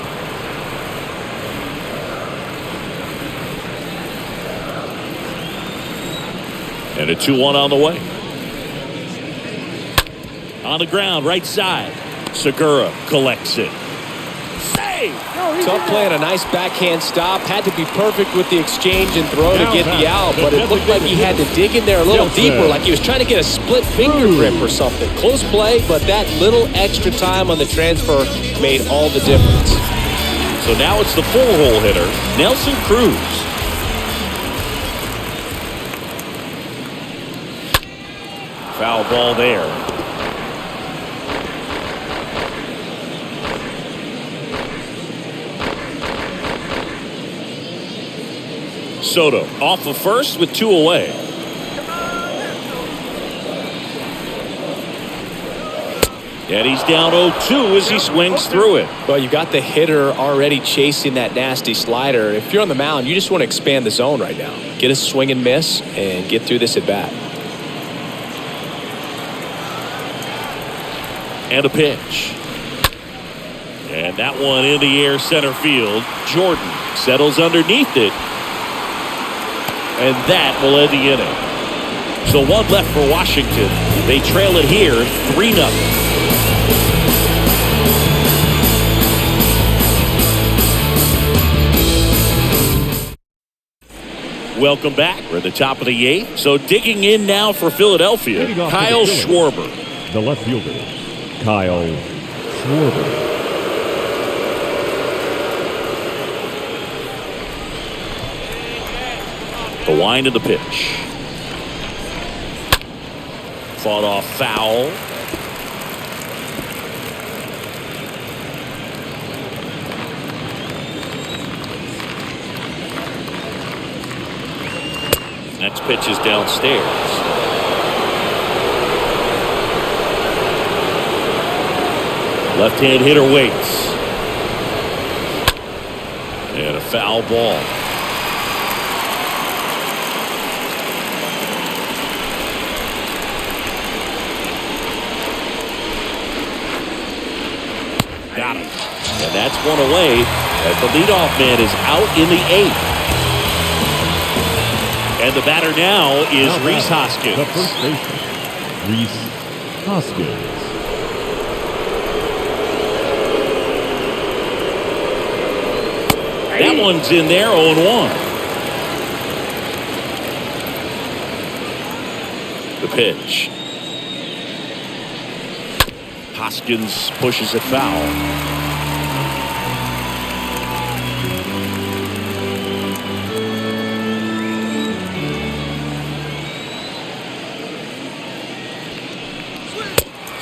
And a 2-1 on the way. On the ground, right side. Segura collects it. Tough play and a nice backhand stop. Had to be perfect with the exchange and throw to get the out, but it looked like he had to dig in there a little deeper, like he was trying to get a split finger grip or something. Close play, but that little extra time on the transfer made all the difference. So now it's the four-hole hitter, Nelson Cruz. Foul ball there. Soto off of first with 2 away. And he's down 0-2 as he swings through it. Well, you got the hitter already chasing that nasty slider. If you're on the mound, you just want to expand the zone right now. Get a swing and miss and get through this at bat. And a pitch. And that one in the air center field. Jordan settles underneath it. And that will end the inning. So 1 left for Washington. They trail it here 3-0. Welcome back. We're at the top of the 8th. So digging in now for Philadelphia, Kyle Schwarber. The left fielder, Kyle Schwarber. The wind of the pitch. Fought off foul. Next pitch is downstairs. Left-hand hitter waits. And a foul ball. Got him. And that's 1 away as the leadoff man is out in the 8th. And the batter now is Rhys Hoskins. The first baseman, Rhys Hoskins. That one's in there, 0-1. The pitch. Hoskins pushes it foul.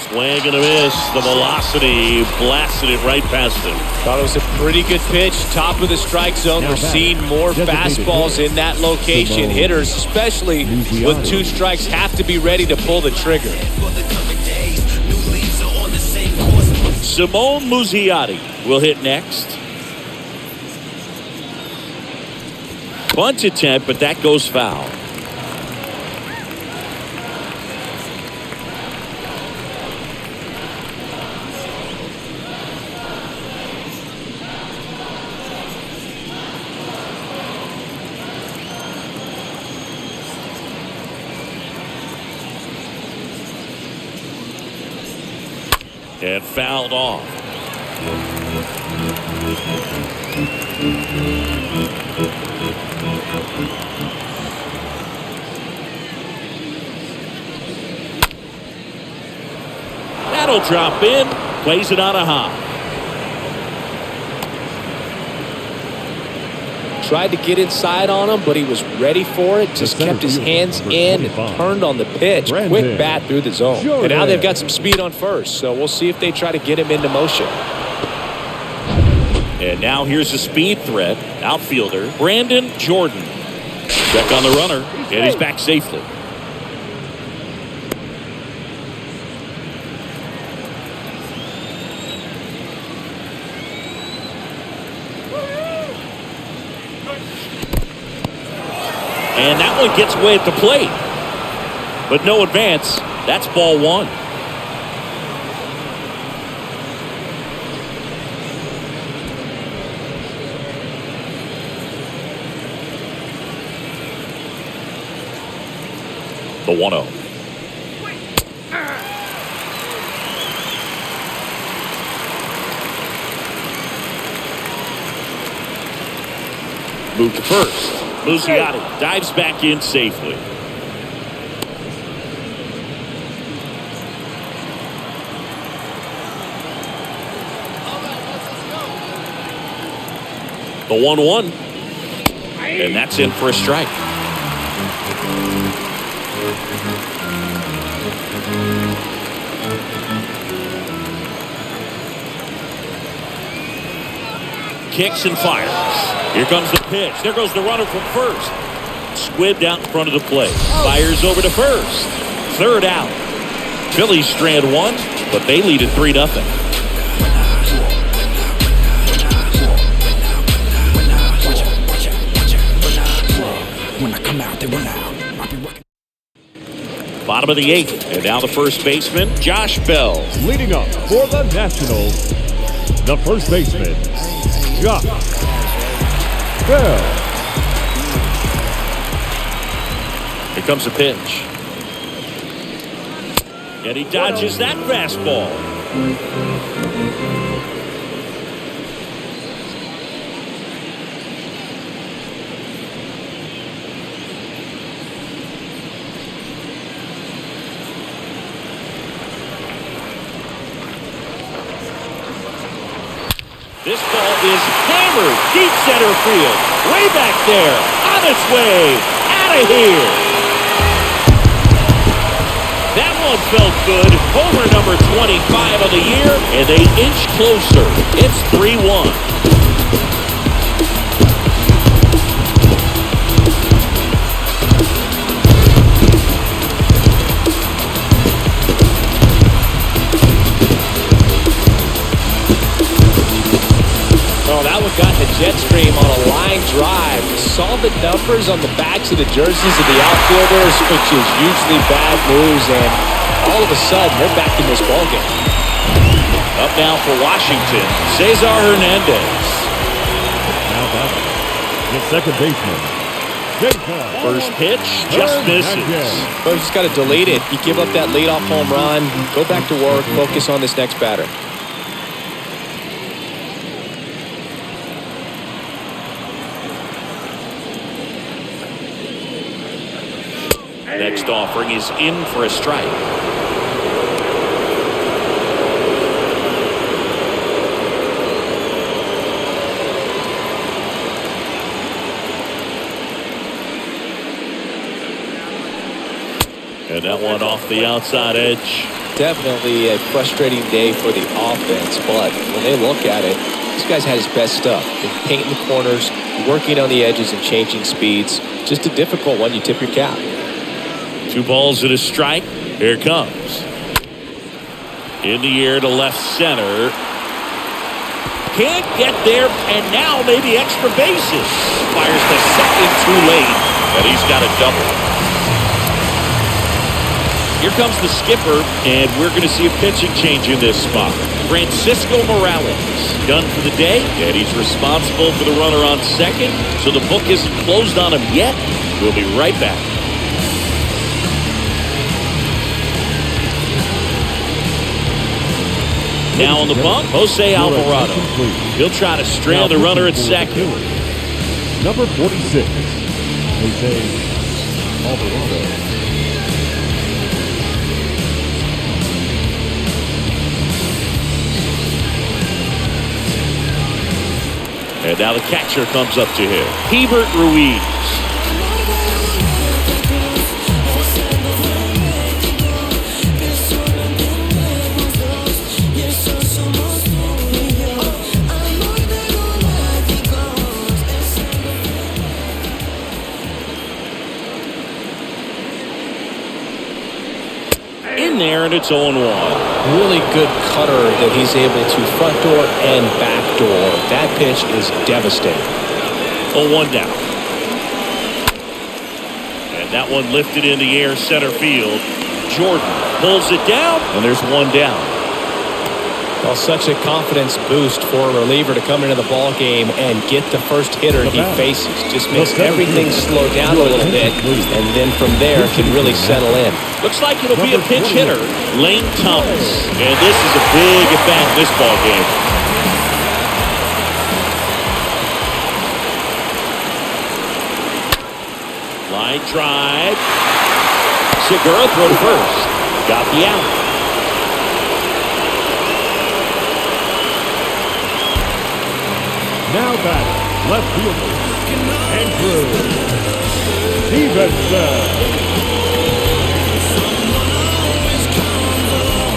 Swing and a miss. The velocity blasted it right past him. Thought it was a pretty good pitch. Top of the strike zone. We're seeing more fastballs in that location. Hitters, especially with 2 strikes, have to be ready to pull the trigger. Simone Muzziotti will hit next. Bunt attempt, but that goes foul. And fouled off. That'll drop in. Plays it on a hop. Tried to get inside on him, but he was ready for it. Just kept his hands in and turned on the pitch. Quick bat through the zone. And now they've got some speed on first, so we'll see if they try to get him into motion. And now here's a speed threat. Outfielder Brandon Jordan. Check on the runner, and he's back safely. And that one gets away at the plate. But no advance. That's ball 1. The 1-0. Move to first. Musiotti dives back in safely. The 1-1. And that's in for a strike. Kicks and fires. Here comes the pitch. There goes the runner from first. Squibbed out in front of the plate. Fires over to first. Third out. Phillies strand one, but they lead it 3-0. When I come out, they run out. I'll be working. Bottom of the 8th. And now the first baseman, Josh Bell. Leading up for the Nationals, the first baseman, Josh Bell. Here comes the pitch. And he dodges that fastball. This ball is hammered deep center field. Way back there. On its way. Out of here. That one felt good. Homer number 25 of the year. And they inch closer. It's 3-1. That one got the jet stream on a line drive. Saw the numbers on the backs of the jerseys of the outfielders, which is usually bad news, and all of a sudden they're back in this ballgame. Up now for Washington, Cesar Hernandez. Now batting, the second baseman, Cesar. First pitch just misses. Well, you just got to delete it. You give up that leadoff home run, go back to work, focus on this next batter. Next offering is in for a strike. And that one off the outside edge. Definitely a frustrating day for the offense, but when they look at it, this guy's had his best stuff. Been painting the corners, working on the edges and changing speeds. Just a difficult one. You tip your cap. 2 balls and a strike. Here it comes. In the air to left center. Can't get there, and now maybe extra bases. Fires the second too late, and he's got a double. Here comes the skipper, and we're going to see a pitching change in this spot. Francisco Morales done for the day, and he's responsible for the runner on second, so the book isn't closed on him yet. We'll be right back. Now on the bump, Jose Alvarado. He'll try to strand the runner at second. Number 46, Jose Alvarado. And now the catcher comes up to him. Hebert Ruiz. In there, and it's 0-1. Really good cutter that he's able to front door and back door. That pitch is devastating. 0-1 down. And that one lifted in the air center field. Jordan pulls it down, and there's 1 down. Well, such a confidence boost for a reliever to come into the ball game and get the first hitter he faces. Just makes everything slow down a little bit, and then from there can really settle in. Looks like it'll be a pinch hitter, Lane Thomas. And this is a big at-bat in this ball game. Line drive. Segura throw to first. Got the out. Now batting, left fielder, Andrew Stevenson.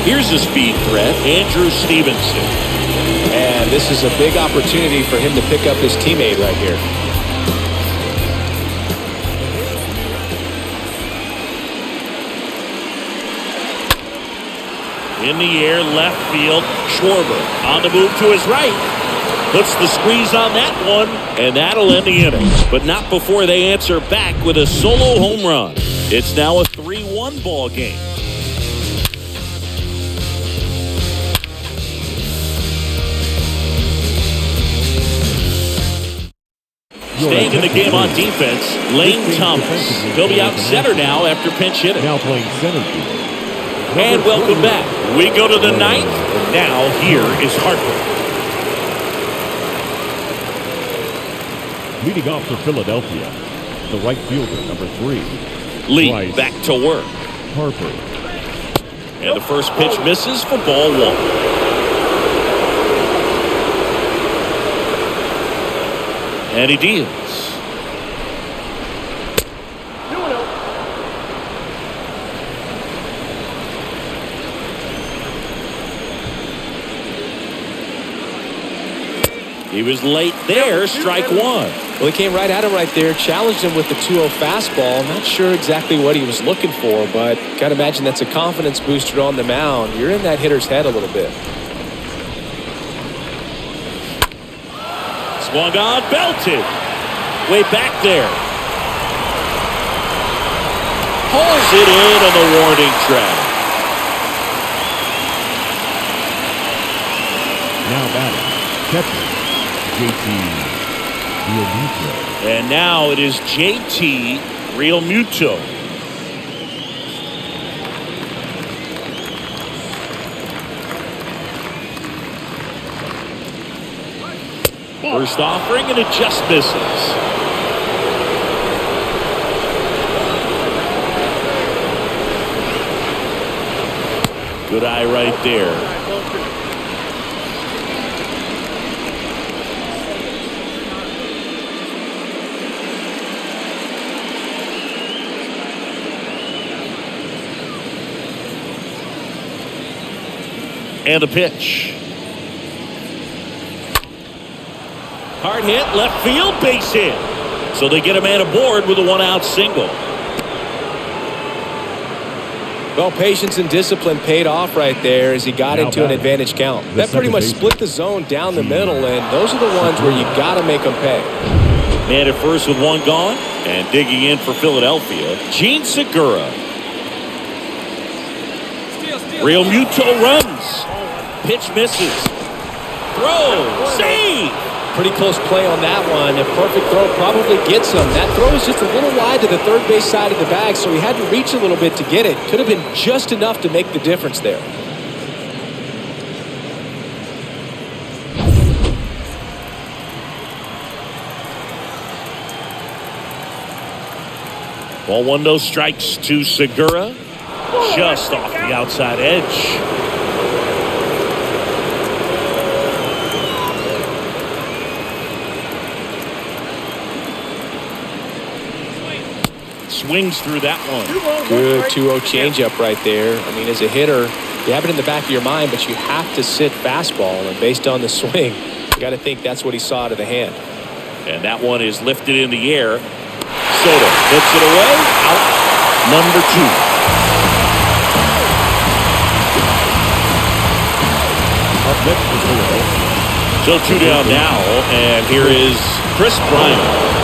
Here's a speed threat, Andrew Stevenson. And this is a big opportunity for him to pick up his teammate right here. In the air, left field, Schwarber on the move to his right. Puts the squeeze on that one, and that'll end the inning. But not before they answer back with a solo home run. It's now a 3-1 ball game. Staying in the game on defense, Lane Thomas. He'll be out center now after pinch hitting. Now playing center field. And welcome back. We go to the ninth, and now here is Harper. Leading off for Philadelphia, the right fielder, number 3. Lee Bryce back to work. Harper. And the first pitch misses for ball 1. And he deals. He was late there, strike 1. Well, he came right at him right there, challenged him with the 2-0 fastball. Not sure exactly what he was looking for, but got to imagine that's a confidence booster on the mound. You're in that hitter's head a little bit. Swung on, belted. Way back there. Pulls it in on the warning track. Now batting, catcher, JT Realmuto. And now it is JT Realmuto. First offering, and it just misses. Good eye right there. And a pitch. Hard hit, left field, base hit. So they get a man aboard with a 1-out single. Well, patience and discipline paid off right there as he got into an advantage count. That pretty much split the zone down the middle, and those are the ones where you got to make them pay. Man at first with 1 gone, and digging in for Philadelphia, Gene Segura. Realmuto runs. Pitch misses. Throw. Save. Pretty close play on that one. A perfect throw probably gets him. That throw was just a little wide to the third base side of the bag, so he had to reach a little bit to get it. Could have been just enough to make the difference there. Ball 1, no strikes to Segura. Just off the outside edge. Swings through that one. Good 2-0 changeup right there. I mean, as a hitter, you have it in the back of your mind, but you have to sit fastball. And based on the swing, you got to think that's what he saw to the hand. And that one is lifted in the air. Soto hits it away. Out number 2. Up next for Philadelphia. So 2 down now, and here is Chris Bryant,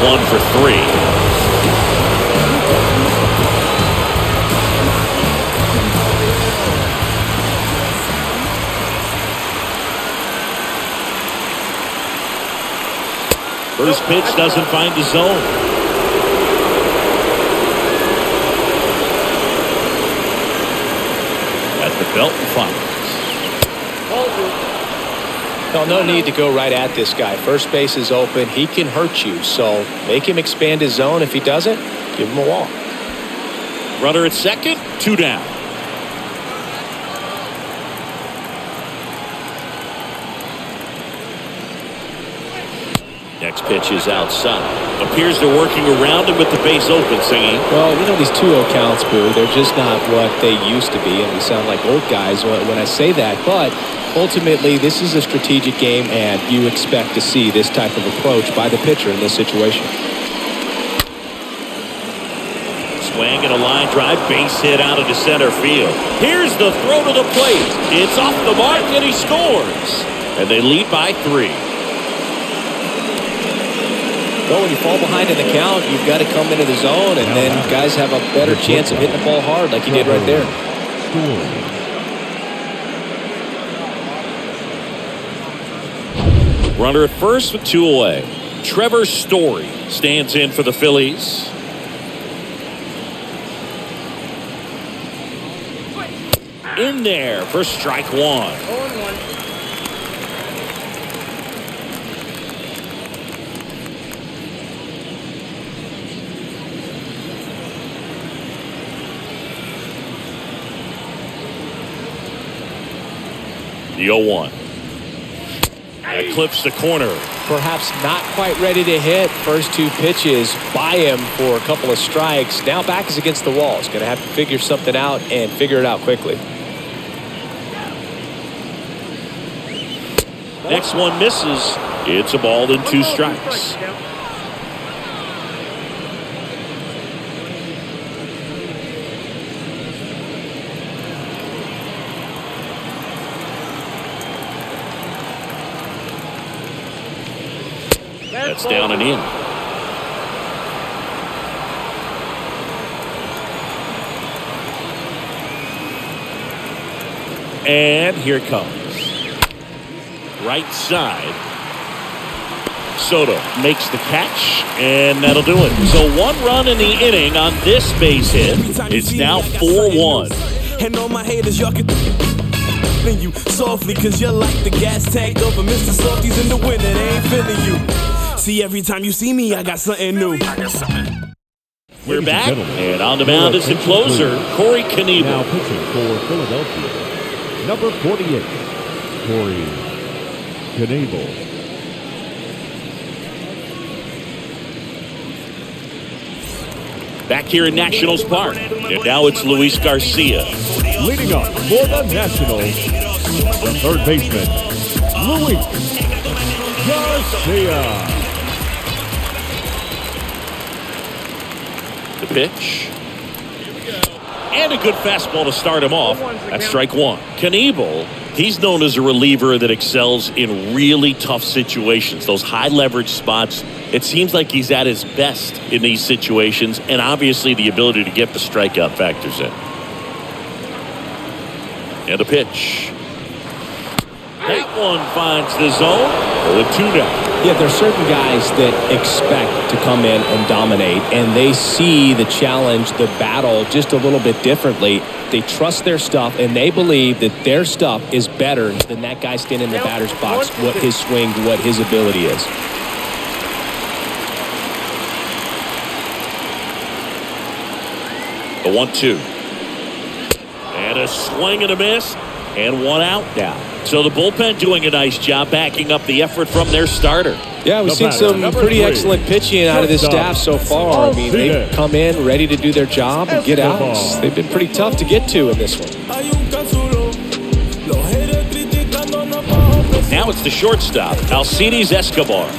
1 for 3. First pitch doesn't find the zone. At the belt and finals. No need to go right at this guy. First base is open. He can hurt you, so make him expand his zone. If he doesn't, give him a walk. Runner at second, 2 down. Next pitch is outside. Appears they're working around him with the base open, singing. Well, you know, these 2-0 counts, Boo, they're just not what they used to be, and we sound like old guys when I say that. But ultimately, this is a strategic game, and you expect to see this type of approach by the pitcher in this situation. Swing and a line drive, base hit out into center field. Here's the throw to the plate. It's off the mark, and he scores. And they lead by 3. Well, when you fall behind in the count, you've got to come into the zone, and then guys have a better chance of hitting the ball hard like you did right there. Runner at first with 2 away. Trevor Story stands in for the Phillies. In there for strike 1. 0-1. The 0-1. That clips the corner. Perhaps not quite ready to hit. First 2 pitches by him for a couple of strikes. Now back is against the wall. He's going to have to figure something out and figure it out quickly. Next one misses. It's a ball and 2 strikes. That's down and in. And here it comes. Right side. Soto makes the catch, and that'll do it. So 1 run in the inning on this base hit. It's now 4-1. And all my haters, y'all can you softly, cause you're like the gas tank over Mr. Softies in the winter. They ain't feeling you. See, every time you see me, I got something new. We're back, and on the mound is the closer, Corey Knievel. Now pitching for Philadelphia, number 48, Corey Knievel. Back here in Nationals Park, and now it's Luis Garcia. Leading up for the Nationals, the third baseman, Luis Garcia. The pitch. And a good fastball to start him off. That's strike 1. Knievel, he's known as a reliever that excels in really tough situations, those high leverage spots. It seems like he's at his best in these situations, and obviously the ability to get the strikeout factors in. And the pitch. That one finds the zone. The 2 down. Yeah, there's certain guys that expect to come in and dominate, and they see the challenge, the battle just a little bit differently. They trust their stuff, and they believe that their stuff is better than that guy standing in the batter's box, what his swing, what his ability is. The 1-2. And a swing and a miss, and 1 out now. So the bullpen doing a nice job backing up the effort from their starter. Yeah, we've seen some pretty excellent pitching out of this staff so far. I mean, they've come in ready to do their job and get outs. They've been pretty tough to get to in this one. Now it's the shortstop, Alcides Escobar.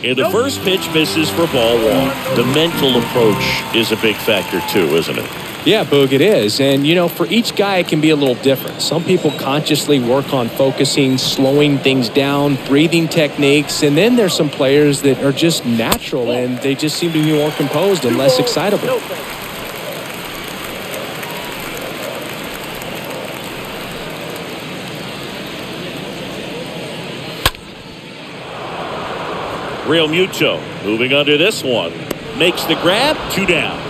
And the first pitch misses for ball 1. The mental approach is a big factor too, isn't it? Yeah, Boog, it is. And, you know, for each guy, it can be a little different. Some people consciously work on focusing, slowing things down, breathing techniques. And then there's some players that are just natural, and they just seem to be more composed and less excitable. Real Muto moving under this one. Makes the grab, 2 down.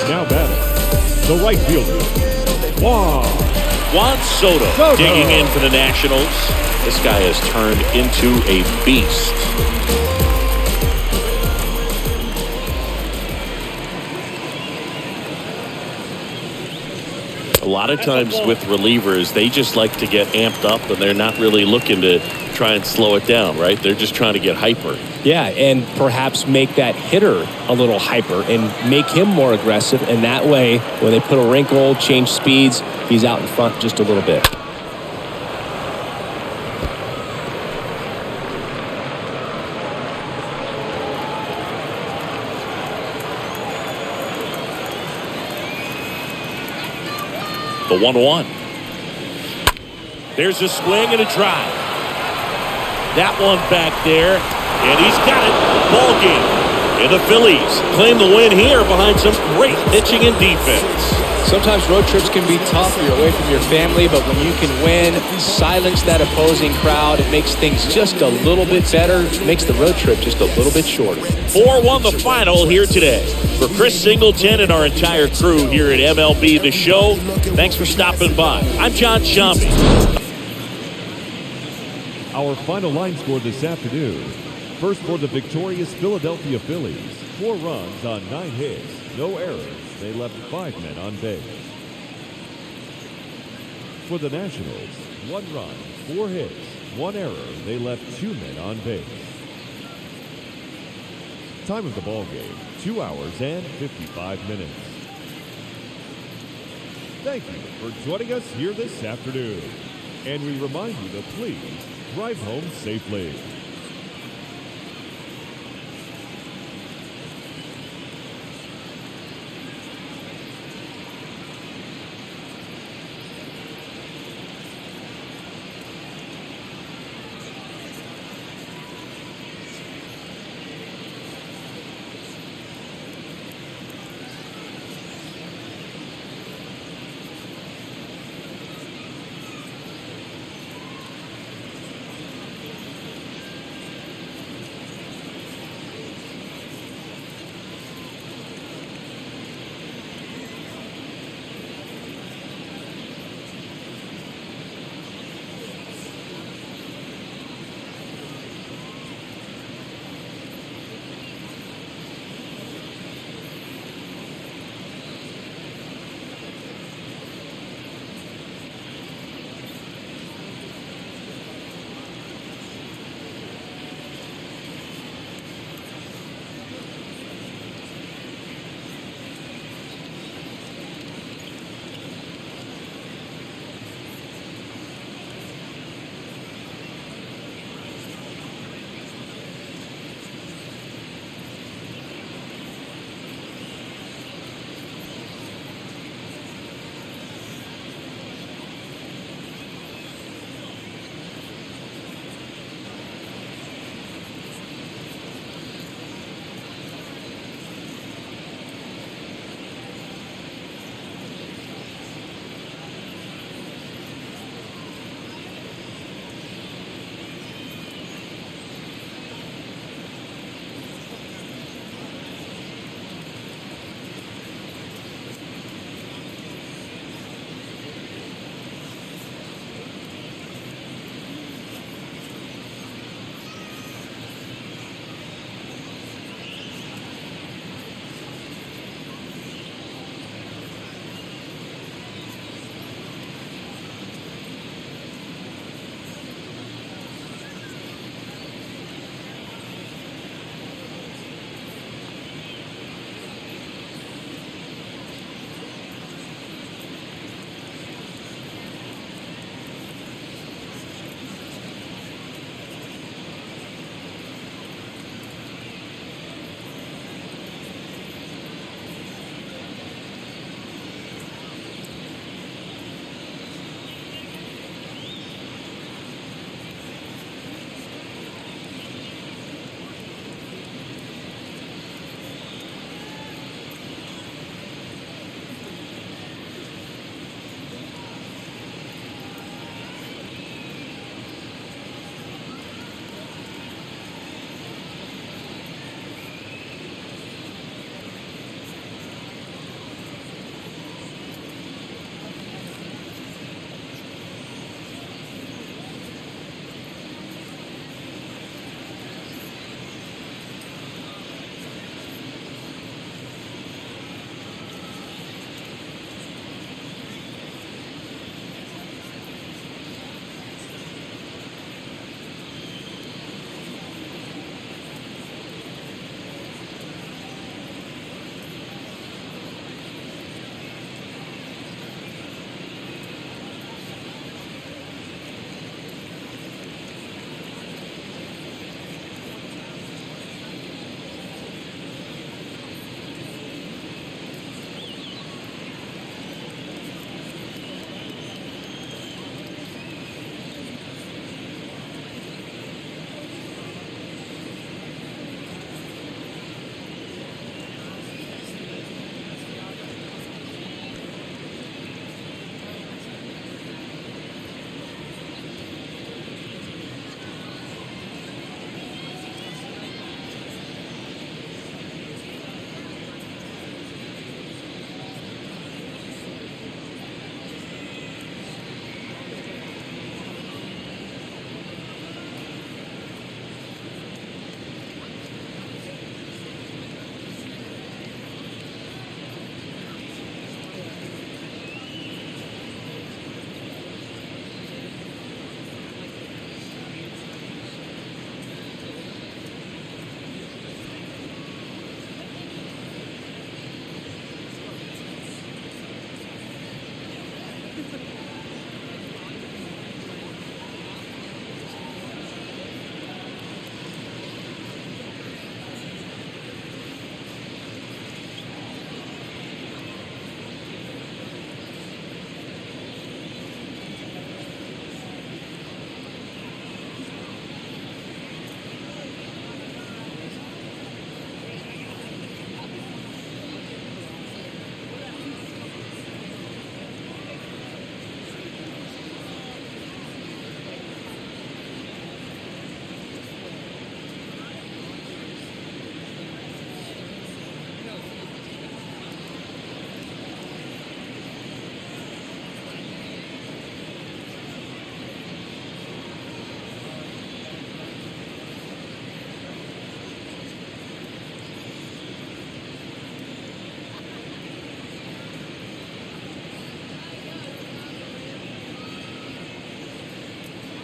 Now batting, the right fielder, Juan Juan Soto digging in for the Nationals. This guy has turned into a beast. A lot of times with relievers, they just like to get amped up, and they're not really looking to try and slow it down, right? They're just trying to get hyper. Yeah, and perhaps make that hitter a little hyper and make him more aggressive. And that way, when they put a wrinkle, change speeds, he's out in front just a little bit. The 1-1. There's a swing and a drive. That one back there, and he's got it. Ball game. And the Phillies claim the win here behind some great pitching and defense. Sometimes road trips can be tough. You're away from your family, but when you can win, silence that opposing crowd, it makes things just a little bit better. It makes the road trip just a little bit shorter. 4-1 the final here today. For Chris Singleton and our entire crew here at MLB The Show, thanks for stopping by. I'm John Shampi. Our final line score this afternoon. First for the victorious Philadelphia Phillies. 4 runs on 9 hits, no errors. They left 5 men on base. For the Nationals, 1 run, 4 hits, 1 error. They left 2 men on base. Time of the ball game, 2 hours and 55 minutes. Thank you for joining us here this afternoon. And we remind you to please drive home safely.